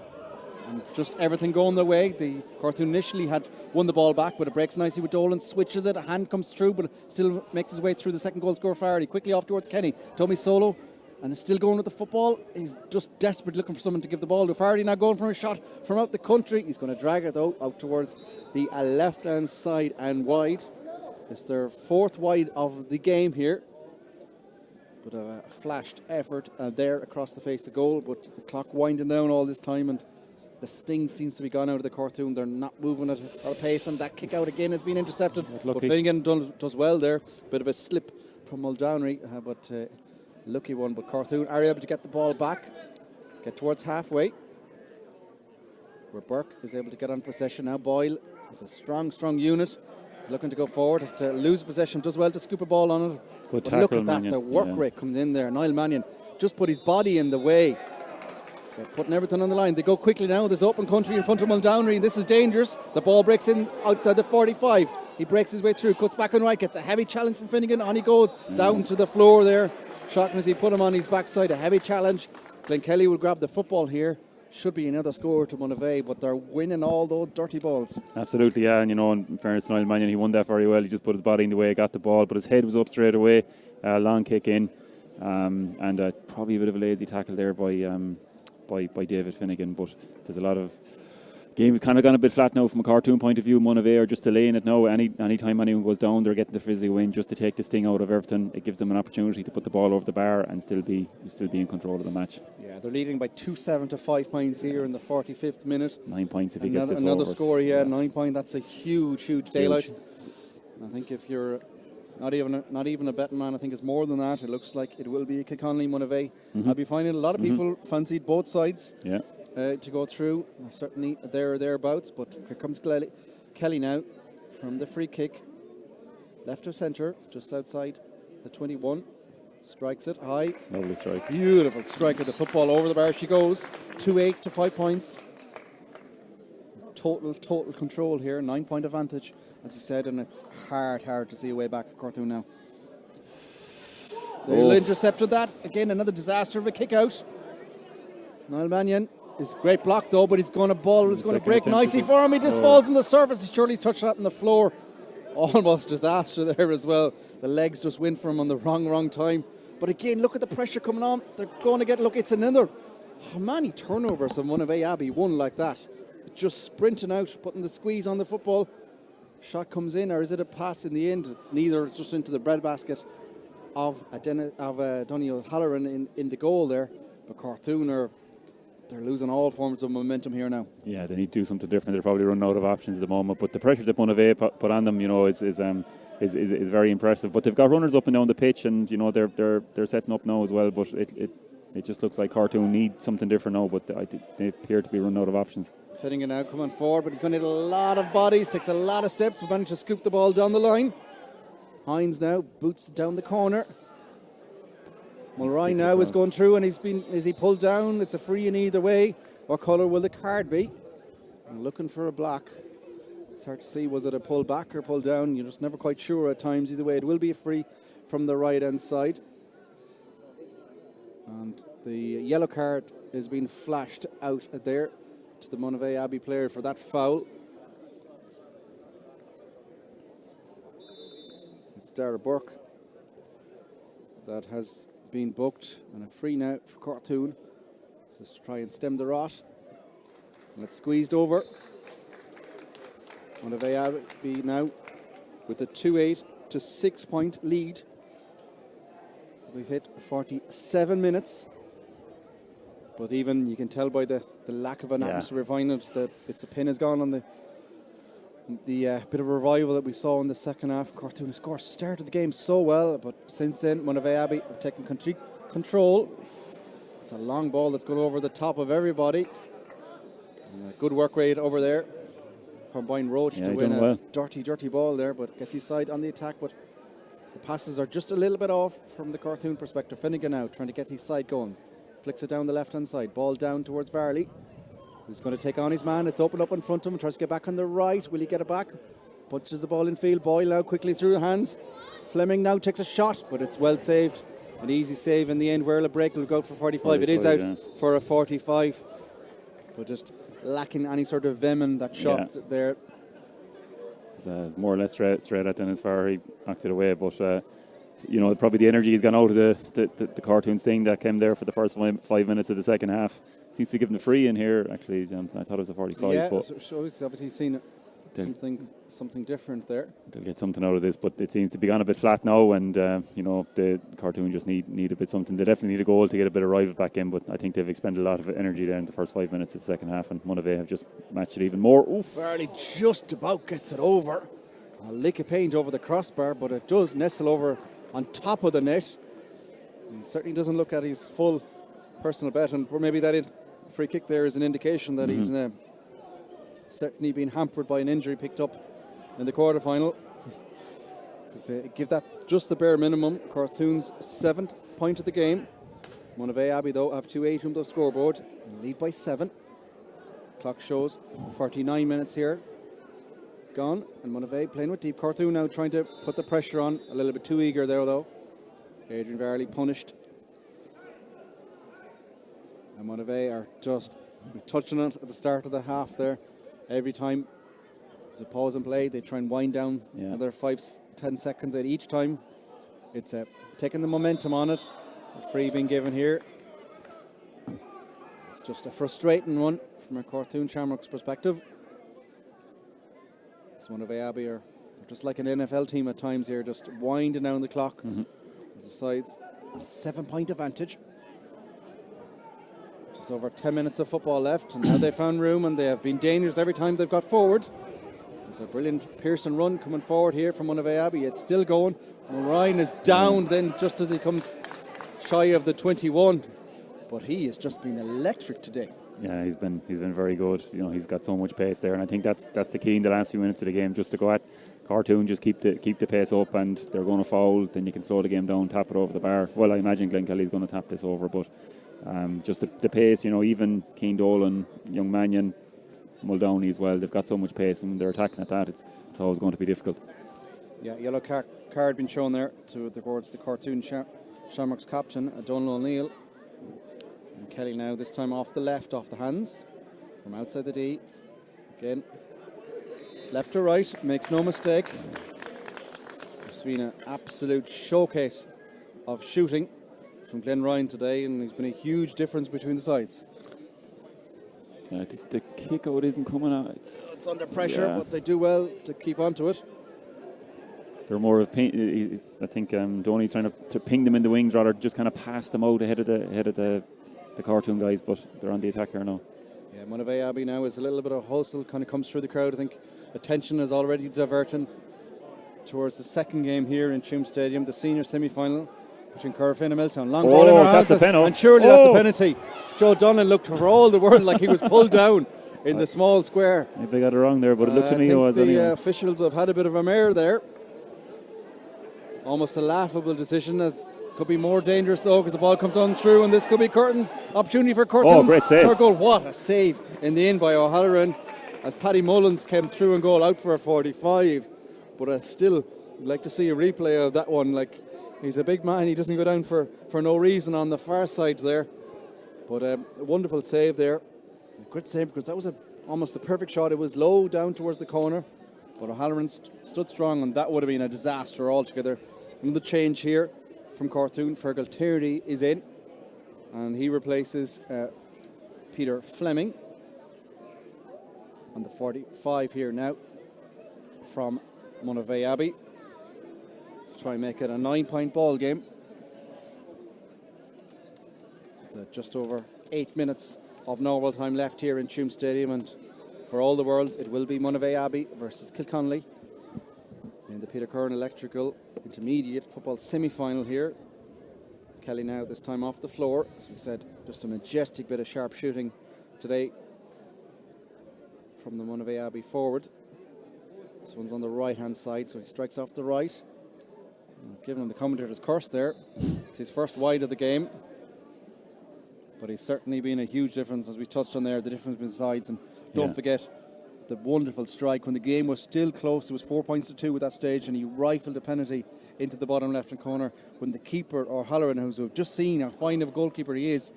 And just everything going their way. The Cortoon initially had won the ball back, but it breaks nicely with Dolan, switches it, a hand comes through, but still makes his way through the second goal scorer Fardy. Quickly off towards Kenny. Tommy solo, and is still going with the football. He's just desperate looking for someone to give the ball to. Fardy now going for a shot from out the country. He's going to drag it though out towards the left-hand side and wide. It's their 4th wide of the game here. But a flashed effort there across the face of goal, but the clock winding down all this time, and the sting seems to be gone out of the Cortoon. They're not moving at a pace, and that kick out again has been intercepted. But Finnegan does well there. Bit of a slip from Muldowney, but lucky one. But Cortoon are able to get the ball back, get towards halfway, where Burke is able to get on possession now. Boyle is a strong unit. He's looking to go forward, has to lose possession, does well to scoop a ball on it. Good but tackle, look at that, Mannion. the work rate comes in there. Niall Mannion just put his body in the way. They're putting everything on the line. They go quickly now. There's open country in front of Muldowney, and this is dangerous. The ball breaks in outside the 45. He breaks his way through, cuts back on right, gets a heavy challenge from Finnegan. On he goes, down to the floor there. Shocking as he put him on his backside. A heavy challenge. Glen Kelly will grab the football here. Should be another score to Monivea, but they're winning all those dirty balls. Absolutely, yeah. And in fairness to Niall Mannion, he won that very well. He just put his body in the way, got the ball, but his head was up straight away. Long kick in, and probably a bit of a lazy tackle there by David Finnegan. But there's a lot of game's kind of gone a bit flat now from a Cortoon point of view. Monivea are just delaying it now. Any time anyone goes down, they're getting the frizzy win just to take the sting out of everything. It gives them an opportunity to put the ball over the bar and still be in control of the match. Yeah, they're leading by 2-7 to 5 points here in the 45th minute. 9 points if he gets this another over. score, yeah, 9 points. That's a huge daylight. I think if you're not even a betting man, I think it's more than that. It looks like it will be a Kilconley Monivea. I'll be finding a lot of people fancied both sides. Yeah. To go through. They're certainly there or thereabouts, but here comes Kelly now from the free kick. Left of centre, just outside the 21. Strikes it high. Lovely strike. Beautiful strike of the football over the bar. She goes 2-8 to 5 points. Total control here. 9 point advantage, as you said, and it's hard to see a way back for Cortoon now. They'll intercepted that. Again, another disaster of a kick out. Niall Mannion is great block though, but he's going to ball. It's going to break nicely for him. He just falls on the surface. He surely touched that on the floor. Almost disaster there as well. The legs just went for him on the wrong time. But again, look at the pressure coming on. They're going to get, look, it's another, many turnovers on Monivea Abbey, one like that. Just sprinting out, putting the squeeze on the football. Shot comes in, or is it a pass in the end? It's neither. It's just into the breadbasket of Donny O'Halloran in the goal there. But Cortoon they're losing all forms of momentum here now. Yeah, they need to do something different. They're probably running out of options at the moment. But the pressure that Monivea put on them, is very impressive. But they've got runners up and down the pitch, and they're setting up now as well. But it just looks like Cortoon need something different now. But they appear to be running out of options. Finnegan now coming forward, but he's going to need a lot of bodies. Takes a lot of steps. We managed to scoop the ball down the line. Hines now boots down the corner. Mulroy now is going through, and is he pulled down? It's a free in either way. What colour will the card be? I'm looking for a black. It's hard to see, was it a pull back or pull down? You're just never quite sure at times. Either way, it will be a free from the right hand side. And the yellow card is being flashed out there to the Monivea Abbey player for that foul. It's Dara Burke that has been booked, and a free now for Cortoon. So let's try and stem the rot. And it's squeezed over. Monivea Abbey now with a 2-8 to 6 point lead. We've hit 47 minutes. But even you can tell by the lack of an atmosphere behind it that it's a pin has gone on the bit of revival that we saw in the second half. Cortoon, of course, started the game so well, but since then, Monivea Abbey have taken control. It's a long ball that's going over the top of everybody. And a good work rate over there from Brian Roach to win a dirty ball there, but gets his side on the attack. But the passes are just a little bit off from the Cortoon perspective. Finnegan now trying to get his side going. Flicks it down the left-hand side. Ball down towards Varley, who's going to take on his man. It's open up in front of him. Tries to get back on the right. Will he get it back? Punches the ball in field. Boyle now quickly through the hands. Fleming now takes a shot, but it's well saved. An easy save in the end. Where break will go out for 45. It is out for a 45. But just lacking any sort of vim in that shot there. It was more or less straight at than as far he knocked it away. But, you know, probably the energy has gone out of the Cortoons thing that came there for the first 5 minutes of the second half. Seems to be given a free in here, actually. I thought it was a 45. Yeah, but so he's obviously seen something different there. They'll get something out of this, but it seems to be gone a bit flat now, and you know, the Cortoon just need a bit something. They definitely need a goal to get a bit of rival back in, but I think they've expended a lot of energy there in the first 5 minutes of the second half, and Monivea have just matched it even more. Oof. Farley just about gets it over. A lick of paint over the crossbar, but it does nestle over on top of the net. He certainly doesn't look at his full personal bet, and maybe that free kick there is an indication that he's certainly been hampered by an injury picked up in the quarter-final. Because give that just the bare minimum. Cortoon's 7th point of the game. Monivea Abbey, though, have 2-8 on the scoreboard. Lead by 7. Clock shows 49 minutes here. Gone. And Monivea playing with deep. Cortoon now trying to put the pressure on. A little bit too eager there, though. Adrian Varley punished. And Monivea are just touching it at the start of the half there. Every time there's a pause in play, they try and wind down another 5-10 seconds at each time. It's taking the momentum on it. A free being given here. It's just a frustrating one from a Cortoon Shamrocks perspective. It's Monivea Abbey are just like an NFL team at times here, just winding down the clock. The sides, 7-point advantage. Just over 10 minutes of football left, and now they found room, and they have been dangerous every time they've got forward. There's a brilliant Pearson run coming forward here from Monivea Abbey. It's still going. Ryan is down then just as he comes shy of the 21, but he has just been electric today. Yeah, he's been very good. You know, he's got so much pace there, and I think that's the key in the last few minutes of the game, just to go at Cortoon, just keep the pace up, and they're going to foul. Then you can slow the game down, tap it over the bar. Well, I imagine Glenn Kelly's going to tap this over, but just the pace. You know, even Keane Dolan, Young Mannion, Muldowney as well. They've got so much pace, and they're attacking at that. It's always going to be difficult. Yeah, yellow card being shown there towards the Cortoon Shamrocks captain, Donald O'Neill. And Kelly now, this time off the left, off the hands, from outside the D. Again, left to right, makes no mistake. There's been an absolute showcase of shooting from Glenn Ryan today, and there's been a huge difference between the sides. Yeah, the kick out isn't coming out. It's under pressure, but they do well to keep onto it. They're more of I think Donny's trying to ping them in the wings rather just kind of pass them out ahead of the Cortoon guys, but they're on the attack here now. Yeah, Monivea Abbey now is a little bit of hustle, kind of comes through the crowd. I think attention is already diverting towards the second game here in Tuam Stadium, the senior semi-final between Corofin and Milltown. Long ball in our that's hands, a penalty. and surely that's a penalty. Joe Donlan looked for all the world like he was pulled down in the small square. Maybe they got it wrong there, but it looked to me it was anyway. The anyway. officials have had a bit of a mare there. Almost a laughable decision, as could be more dangerous though, because the ball comes on through, and this could be Curtin's opportunity for Curtin's great save. third goal. What a save in the end by O'Halloran, as Paddy Mullins came through and goal out for a 45. But I still like to see a replay of that one. Like, he's a big man, he doesn't go down for no reason on the far side there. But a wonderful save there. A good save, because that was almost the perfect shot. It was low down towards the corner, but O'Halloran stood strong, and that would have been a disaster altogether. Another change here from Cortoon. Fergal Tierney is in, and he replaces Peter Fleming on the 45 here now from Monivea Abbey to try and make it a 9-point ball game. Just over 8 minutes of normal time left here in Tuam Stadium, and for all the world it will be Monivea Abbey versus Kilconnelly in the Peter Curran Electrical Intermediate Football semi-final here. Kelly now this time off the floor. As we said, just a majestic bit of sharp shooting today from the Monivea Abbey forward. This one's on the right hand side, so he strikes off the right. Giving him the commentator's curse there. It's his first wide of the game, but he's certainly been a huge difference, as we touched on there, the difference between sides. And don't forget the wonderful strike when the game was still close. It was 4 points to 2 at that stage, and he rifled a penalty into the bottom left hand corner when the keeper, or Halloran, who we've just seen how fine of a goalkeeper he is,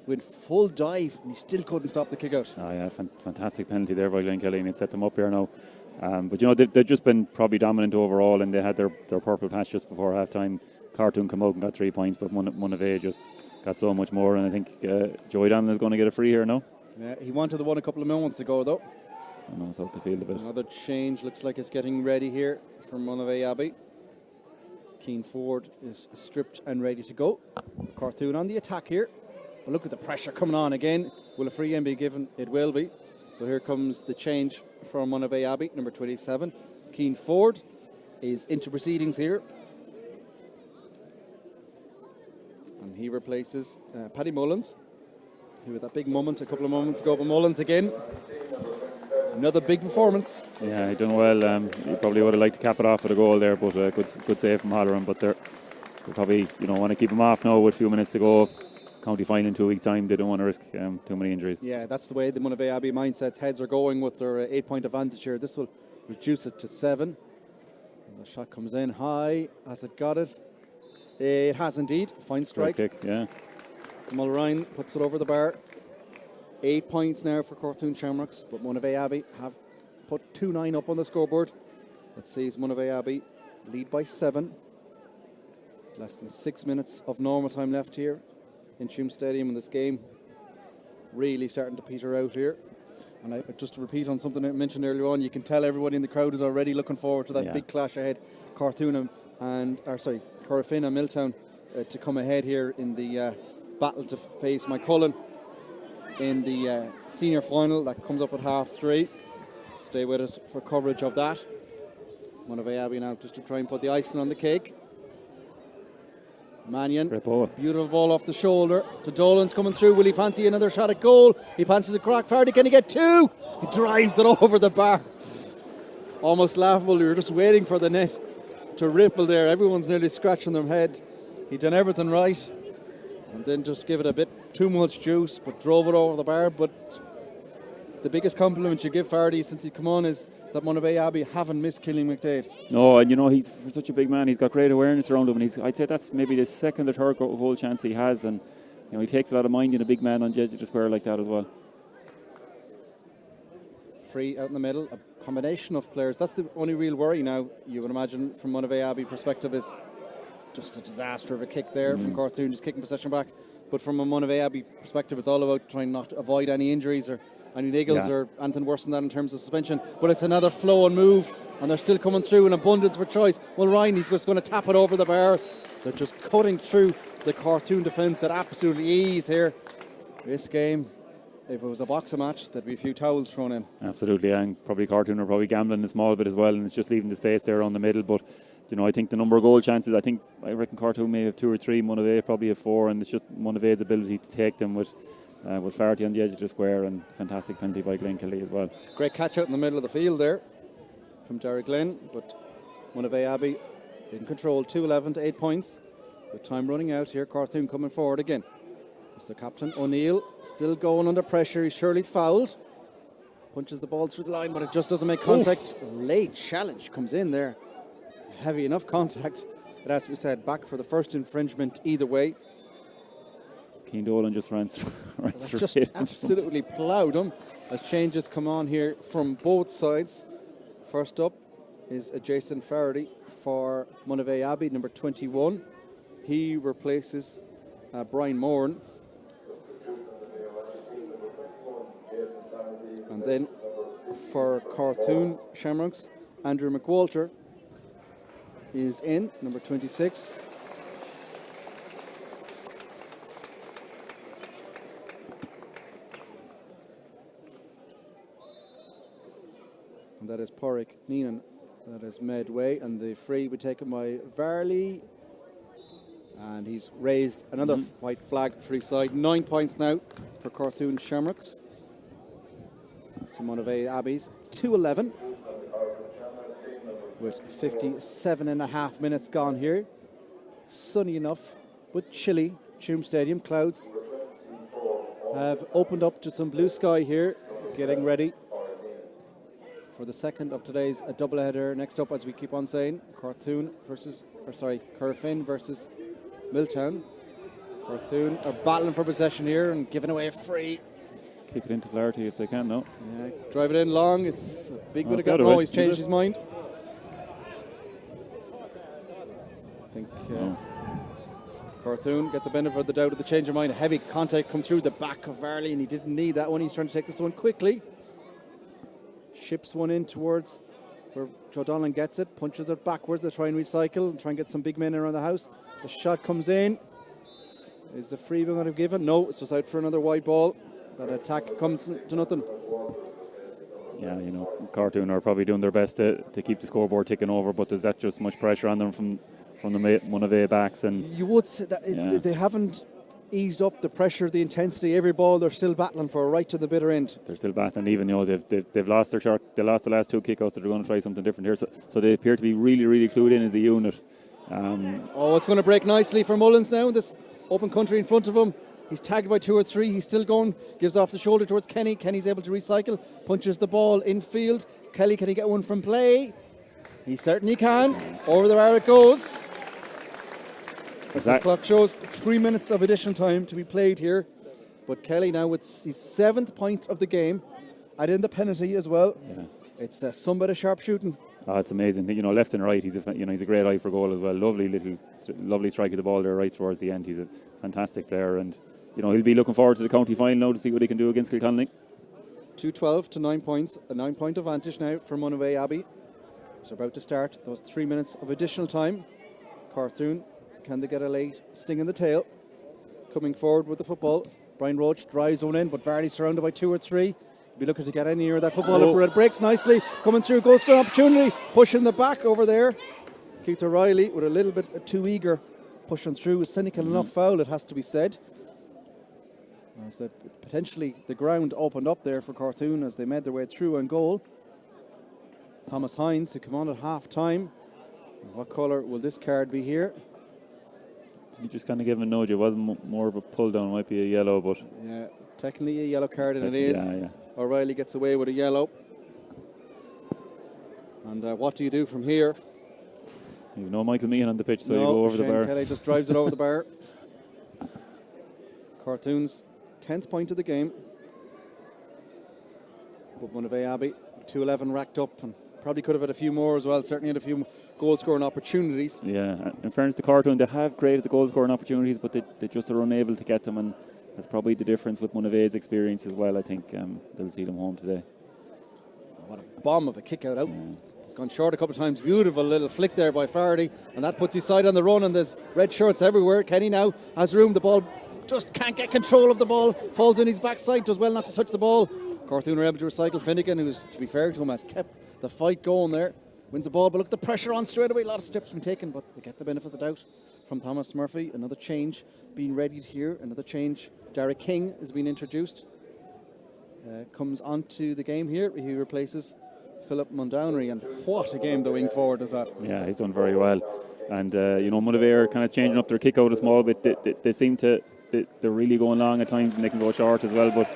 went full dive and he still couldn't stop the kick out. Oh yeah, fantastic penalty there by Glen Kelly, and it set them up here now. But you know, they've just been probably dominant overall, and they had their purple patch just before half time. Cortoon come out and got 3 points, but Monivea just got so much more, and I think Joey Donlan is going to get a free here now. Yeah, he wanted the one a couple of moments ago though. I know it's out the field a bit. Another change, looks like it's getting ready here for Monivea Abbey. Keane Ford is stripped and ready to go. Cortoon on the attack here. But look at the pressure coming on again. Will a free game be given? It will be. So here comes the change for Monivea Abbey, number 27. Keane Ford is into proceedings here. And he replaces Paddy Mullins, who had that big moment a couple of moments ago. But Mullins again. Another big performance. Yeah, he done well. He probably would have liked to cap it off with a goal there, but good save from Halloran. But they probably want to keep him off now with a few minutes to go. County final in 2 weeks' time. They don't want to risk too many injuries. Yeah, that's the way the Monivea Abbey mindsets. Heads are going with their 8-point advantage here. This will reduce it to 7. And the shot comes in high. Has it got it? It has indeed. Fine strike. Good kick, yeah. Mulrine puts it over the bar. 8 points now for Cortoon Shamrocks, but Monivea Abbey have put 2-9 up on the scoreboard. That sees Monivea Abbey lead by 7. Less than 6 minutes of normal time left here in Tuam Stadium, and this game really starting to peter out here. And just to repeat on something I mentioned earlier on, you can tell everybody in the crowd is already looking forward to that big clash ahead. Cortoon Corofin and Milltown to come ahead here in the battle to face Mycullen in the senior final that comes up at 3:30. Stay with us for coverage of that. Monivea Abbey now just to try and put the icing on the cake. Mannion, beautiful ball off the shoulder to Dolan's coming through. Will he fancy another shot at goal? He fancies a crack. Fardy, can he get 2? He drives it over the bar. Almost laughable. We were just waiting for the net to ripple there. Everyone's nearly scratching their head. He done everything right and then just give it a bit too much juice, but drove it over the bar. But the biggest compliment you give Fardy since he's come on is that Monivea Abbey haven't missed Killian McDade. No, and he's for such a big man, he's got great awareness around him, and I'd say that's maybe the second or third goal chance he has, and he takes a lot of mind in a big man on the edge of the square like that as well. Free out in the middle, a combination of players. That's the only real worry now, you would imagine, from Monivea Abbey perspective, is just a disaster of a kick there from Cortoon, just kicking possession back. But from a Monivea Abbey perspective, it's all about trying not to avoid any injuries or any niggles or anything worse than that in terms of suspension. But it's another flow and move, and they're still coming through in abundance for choice. Well, Ryan, he's just going to tap it over the bar. They're just cutting through the Cortoon defence at absolutely ease here. This game, if it was a boxing match, there'd be a few towels thrown in. Absolutely, and probably Cortoon are probably gambling a small bit as well, and it's just leaving the space there around the middle. But I think the number of goal chances, I reckon Cortoon may have 2 or 3, Monivea probably have 4, and it's just Monovea's ability to take them with Flaherty on the edge of the square, and fantastic penalty by Glen Kelly as well. Great catch out in the middle of the field there from Derek Glenn, but Monivea Abbey in control, 2-11 to 8 points. With time running out here, Cortoon coming forward again. It's the captain, O'Neill, still going under pressure. He's surely fouled. Punches the ball through the line, but it just doesn't make contact. Late challenge comes in there. Heavy enough contact. But as we said, back for the first infringement either way. Keane Dolan just ran straight. Just absolutely ploughed him as changes come on here from both sides. First up is Jason Faraday for Monivea Abbey, number 21. He replaces Brian Moran. And then for Cortoon Shamrocks, Andrew McWalter is in, number 26. And that is Porrick Neenan. That is midway, and the free will be taken by Varley. And he's raised another white flag free side. 9 points now for Cortoon Shamrocks. To Monivea Abbey's 2-11. With 57.5 minutes gone here. Sunny enough, but chilly. Tuam Stadium. Clouds have opened up to some blue sky here. Getting ready for the second of today's doubleheader. Next up, as we keep on saying, Cortoon versus, Corofin versus Milltown. Cortoon are battling for possession here and giving away a free. Kick it into Flaherty if they can, no? Yeah, drive it in long. It's a big bit of gap. No, he's changed his mind. I think Cortoon get the benefit of the doubt of the change of mind. A heavy contact come through the back of Varley, and he didn't need that one. He's trying to take this one quickly. Ships one in towards where Joe Donlan gets it, punches it backwards. They try and recycle and try and get some big men around the house. The shot comes in. Is the free going to be given? No, it's just out for another wide ball. That attack comes to nothing. Yeah, you know, Cortoon are probably doing their best to keep the scoreboard ticking over, but there's that just much pressure on them from the Monivea backs. And you would say that they haven't eased up the pressure, the intensity. Every ball they're still battling for right to the bitter end. They're still battling, even they've lost their shot. They lost the last 2 kickouts. They're going to try something different here. So they appear to be really, really clued in as a unit. It's going to break nicely for Mullins now. This open country in front of him. He's tagged by 2 or 3. He's still going. Gives off the shoulder towards Kenny. Kenny's able to recycle. Punches the ball infield. Kelly, can he get one from play? He certainly can. Over the bar it goes. As the clock shows 3 minutes of additional time to be played here. But Kelly now with his 7th point of the game. Add in the penalty as well. Yeah. It's some bit of sharp shooting. Oh, it's amazing. You know, left and right, he's a great eye for goal as well. Lovely strike of the ball there right towards the end. He's a fantastic player, and you know he'll be looking forward to the county final now to see what he can do against Kilconnelly. 2-12 to 9 points. A 9-point advantage now for Monivea Abbey. It's about to start. Those 3 minutes of additional time. Cortoon, can they get a late sting in the tail? Coming forward with the football. Brian Roach drives one in, but Varley's surrounded by 2 or 3. Be looking to get any near that football. It breaks nicely. Coming through, goal scoring opportunity. Pushing the back over there. Keith O'Reilly with a little bit too eager. Pushing through. A cynical enough foul, it has to be said. As potentially the ground opened up there for Cortoon as they made their way through and goal. Thomas Hines, who come on at half time. What colour will this card be here? You just kind of give him a nudge. It wasn't more of a pull down. It might be a yellow, but yeah, technically a yellow card, and it is. Yeah. O'Reilly gets away with a yellow. And what do you do from here? You know Michael Meehan on the pitch, so no, you go over Shane the bar. Kelly just drives it over the bar. Cortoon's 10th point of the game. But Monivea Abbey, 2-11 racked up, and probably could have had a few more as well. Certainly had a few goal scoring opportunities. Yeah, in fairness to Cortoon, they have created the goal scoring opportunities, but they just are unable to get them, and that's probably the difference with Monivea's experience as well. I think they'll see them home today. What a bomb of a kick out. It's gone short a couple of times. Beautiful little flick there by Faraday, and that puts his side on the run, and there's red shirts everywhere. Kenny now has room. The ball just can't get control of the ball. Falls in his backside. Does well not to touch the ball. Cortoon are able to recycle. Finnegan, who's, to be fair to him, has kept the fight going there. Wins the ball, but look at the pressure on straight away. A lot of steps been taken, but they get the benefit of the doubt from Thomas Murphy. Another change being readied here. Another change. Derek King has been introduced. Comes onto the game here. He replaces Philip Mundownry, and what a game the wing forward is at. Yeah, he's done very well. And Monivea are kind of changing up their kick out a small bit. They seem to they're really going long at times, and they can go short as well. But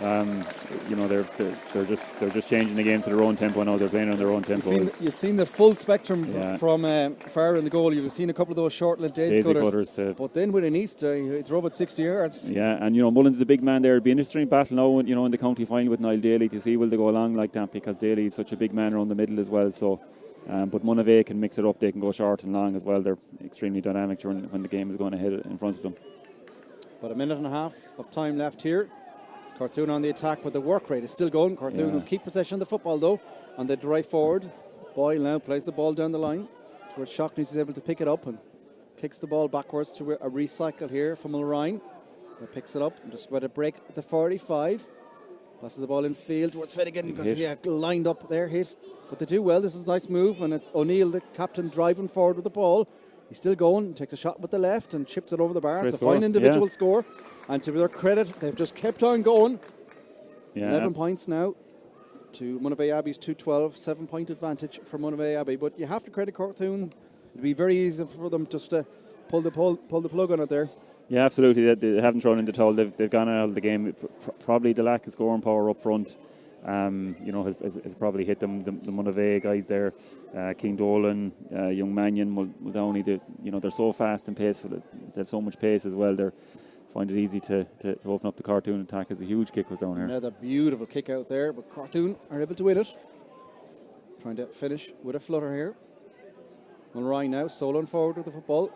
they're just changing the game to their own tempo now. They're playing on their own tempo. You've seen the full spectrum from far in the goal. You've seen a couple of those short little daisy cutters too. But then with an Easter, he drove it 60 yards. Yeah, and Mullins is a big man there. It'll be an interesting battle now, in the county final with Niall Daly to see will they go along like that, because Daly is such a big man around the middle as well. So, but Monivea can mix it up. They can go short and long as well. They're extremely dynamic when the game is going ahead in front of them. About a minute and a half of time left here. Cortoon on the attack, but the work rate is still going. Cortoon will keep possession of the football though, and they drive forward. Boyle now plays the ball down the line towards Shockney. He's able to pick it up and kicks the ball backwards to a recycle here from Mulrine. He picks it up and just about to break at the 45. Passes the ball in field towards Finnegan because lined up there, hit. But they do well. This is a nice move, and it's O'Neill, the captain, driving forward with the ball. He's still going, takes a shot with the left and chips it over the bar. It's a fine individual score. And to their credit, they've just kept on going. 11 points now to Monivea Abbey's 2-12, 7-point advantage for Monivea Abbey. But you have to credit Cortoon. It'd be very easy for them just to pull the plug on it there. Yeah, absolutely. They haven't thrown in the towel. They've gone out of the game. Probably the lack of scoring power up front, has probably hit them. The Monivea guys there, King Dolan, Young Mannion, Muldowney. They're so fast and paceful. They have so much pace as well. They find it easy to open up the Cortoon attack. As a huge kick was down here. Another beautiful kick out there, but Cortoon are able to win it. Trying to finish with a flutter here. Mulroy now soloing forward with the football.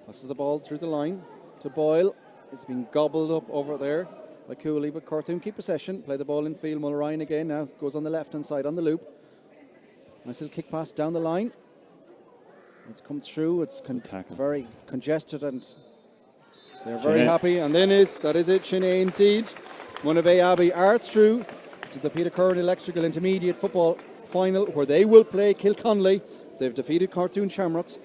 Passes the ball through the line to Boyle. It's been gobbled up over there by Cooley, but Cortoon keep possession. Play the ball in field. Mulroy again now goes on the left hand side on the loop. Nice little kick pass down the line. It's come through. It's very congested, and they're very happy. And then that is it, Sinead indeed. Monivea Abbey are through to the Peter Curran Electrical Intermediate Football Final, where they will play Kilconnelly. They've defeated Cortoon Shamrocks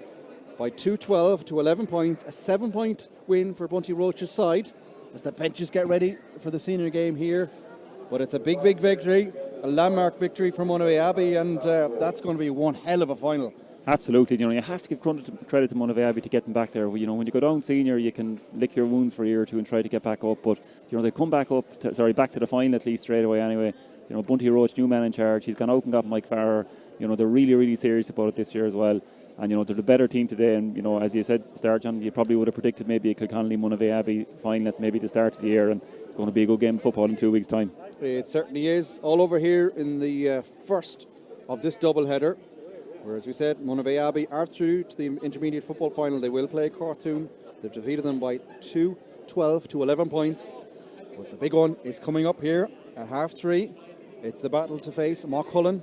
by 2-12 to 11 points, a 7-point win for Bunty Roach's side as the benches get ready for the senior game here. But it's a big, big victory, a landmark victory for Monivea Abbey, and that's going to be one hell of a final. Absolutely. You have to give credit to Monivea Abbey to get them back there. When you go down senior, you can lick your wounds for a year or two and try to get back up. But they come back back to the final at least straight away anyway. Bunty Roach, new man in charge. He's gone out and got Mike Farrer. They're really, really serious about it this year as well. And they're the better team today. And as you said, start John, you probably would have predicted maybe a Kilconnelly Monivea Abbey final at maybe the start of the year, and it's going to be a good game of football in 2 weeks' time. It certainly is. All over here in the first of this double header. Where, as we said, Monivea Abbey are through to the intermediate football final. They will play Cortoon. They've defeated them by 2-12 to 11 points. But the big one is coming up here at 3:30. It's the battle to face Mockcullen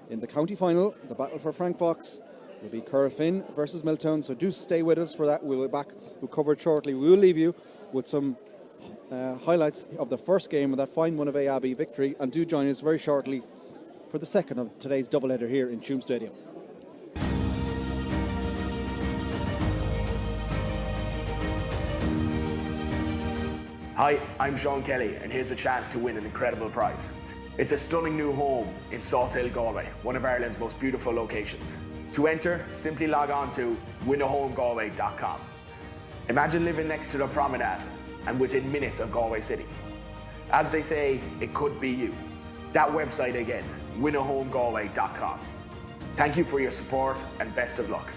in the county final. The battle for Frank Fox will be Currafin versus Milltown. So do stay with us for that. We'll be back. We'll cover it shortly. We will leave you with some highlights of the first game of that fine Monivea Abbey victory. And do join us very shortly for the second of today's doubleheader here in Tuam Stadium. Hi, I'm Sean Kelly, and here's a chance to win an incredible prize. It's a stunning new home in Sawtail, Galway, one of Ireland's most beautiful locations. To enter, simply log on to winahomegalway.com. Imagine living next to the promenade and within minutes of Galway City. As they say, it could be you. That website again, winahomegalway.com. Thank you for your support and best of luck.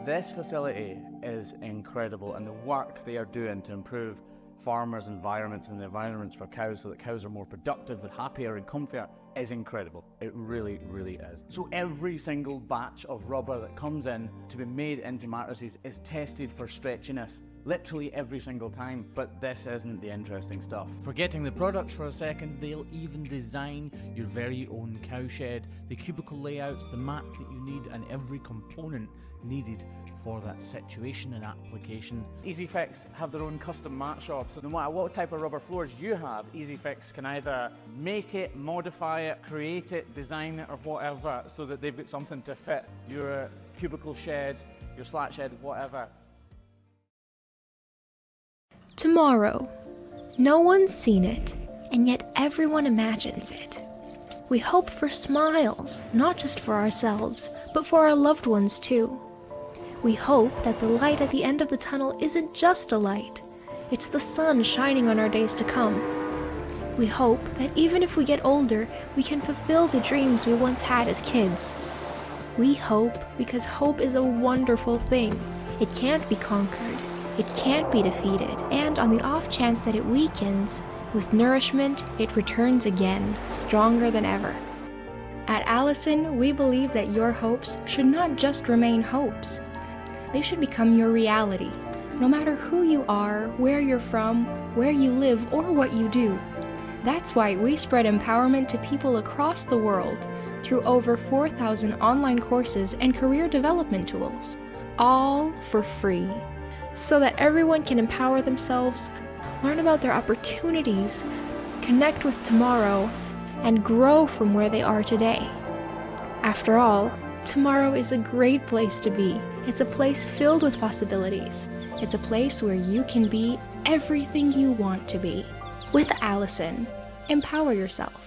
This facility is incredible, and the work they are doing to improve farmers' environments and the environments for cows so that cows are more productive and happier and comfier is incredible. It really, really is. So every single batch of rubber that comes in to be made into mattresses is tested for stretchiness. Literally every single time, but this isn't the interesting stuff. Forgetting the products for a second, they'll even design your very own cowshed, the cubicle layouts, the mats that you need, and every component needed for that situation and application. EasyFix have their own custom mat shop, so no matter what type of rubber floors you have, EasyFix can either make it, modify it, create it, design it, or whatever, so that they've got something to fit your cubicle shed, your slat shed, whatever. Tomorrow. No one's seen it, and yet everyone imagines it. We hope for smiles, not just for ourselves, but for our loved ones too. We hope that the light at the end of the tunnel isn't just a light. It's the sun shining on our days to come. We hope that even if we get older, we can fulfill the dreams we once had as kids. We hope because hope is a wonderful thing. It can't be conquered. It can't be defeated. And on the off chance that it weakens, with nourishment, it returns again, stronger than ever. At Allison, we believe that your hopes should not just remain hopes. They should become your reality. no matter who you are, where you're from, where you live, or what you do. That's why we spread empowerment to people across the world through over 4,000 online courses and career development tools, all for free, so that everyone can empower themselves, learn about their opportunities, connect with tomorrow, and grow from where they are today. After all, tomorrow is a great place to be. It's a place filled with possibilities. It's a place where you can be everything you want to be. With Allison, empower yourself.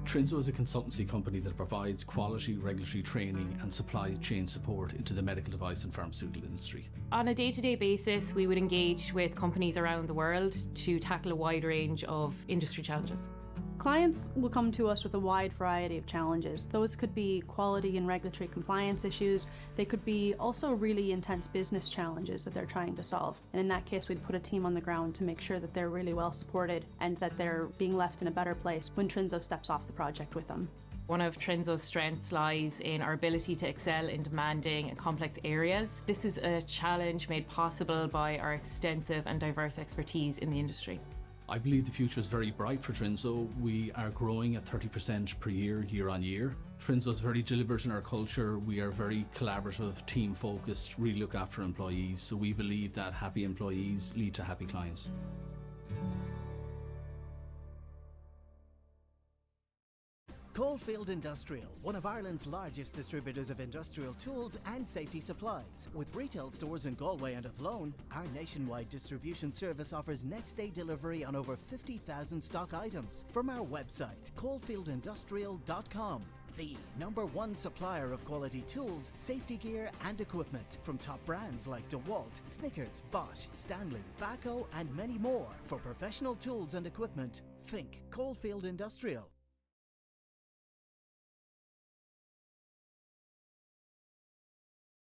Trinzo is a consultancy company that provides quality regulatory training and supply chain support into the medical device and pharmaceutical industry. On a day-to-day basis, we would engage with companies around the world to tackle a wide range of industry challenges. Clients will come to us with a wide variety of challenges. Those could be quality and regulatory compliance issues. They could be also really intense business challenges that they're trying to solve. And in that case, we'd put a team on the ground to make sure that they're really well supported and that they're being left in a better place when Trinzo steps off the project with them. One of Trinzo's strengths lies in our ability to excel in demanding and complex areas. This is a challenge made possible by our extensive and diverse expertise in the industry. I believe the future is very bright for Trinzo. We are growing at 30% per year on year. Trinzo is very deliberate in our culture. We are very collaborative, team focused, really look after employees. So we believe that happy employees lead to happy clients. Coalfield Industrial, one of Ireland's largest distributors of industrial tools and safety supplies. With retail stores in Galway and Athlone, our nationwide distribution service offers next-day delivery on over 50,000 stock items. From our website, coalfieldindustrial.com, the #1 supplier of quality tools, safety gear and equipment from top brands like DeWalt, Snickers, Bosch, Stanley, Baco and many more. For professional tools and equipment, think Coalfield Industrial.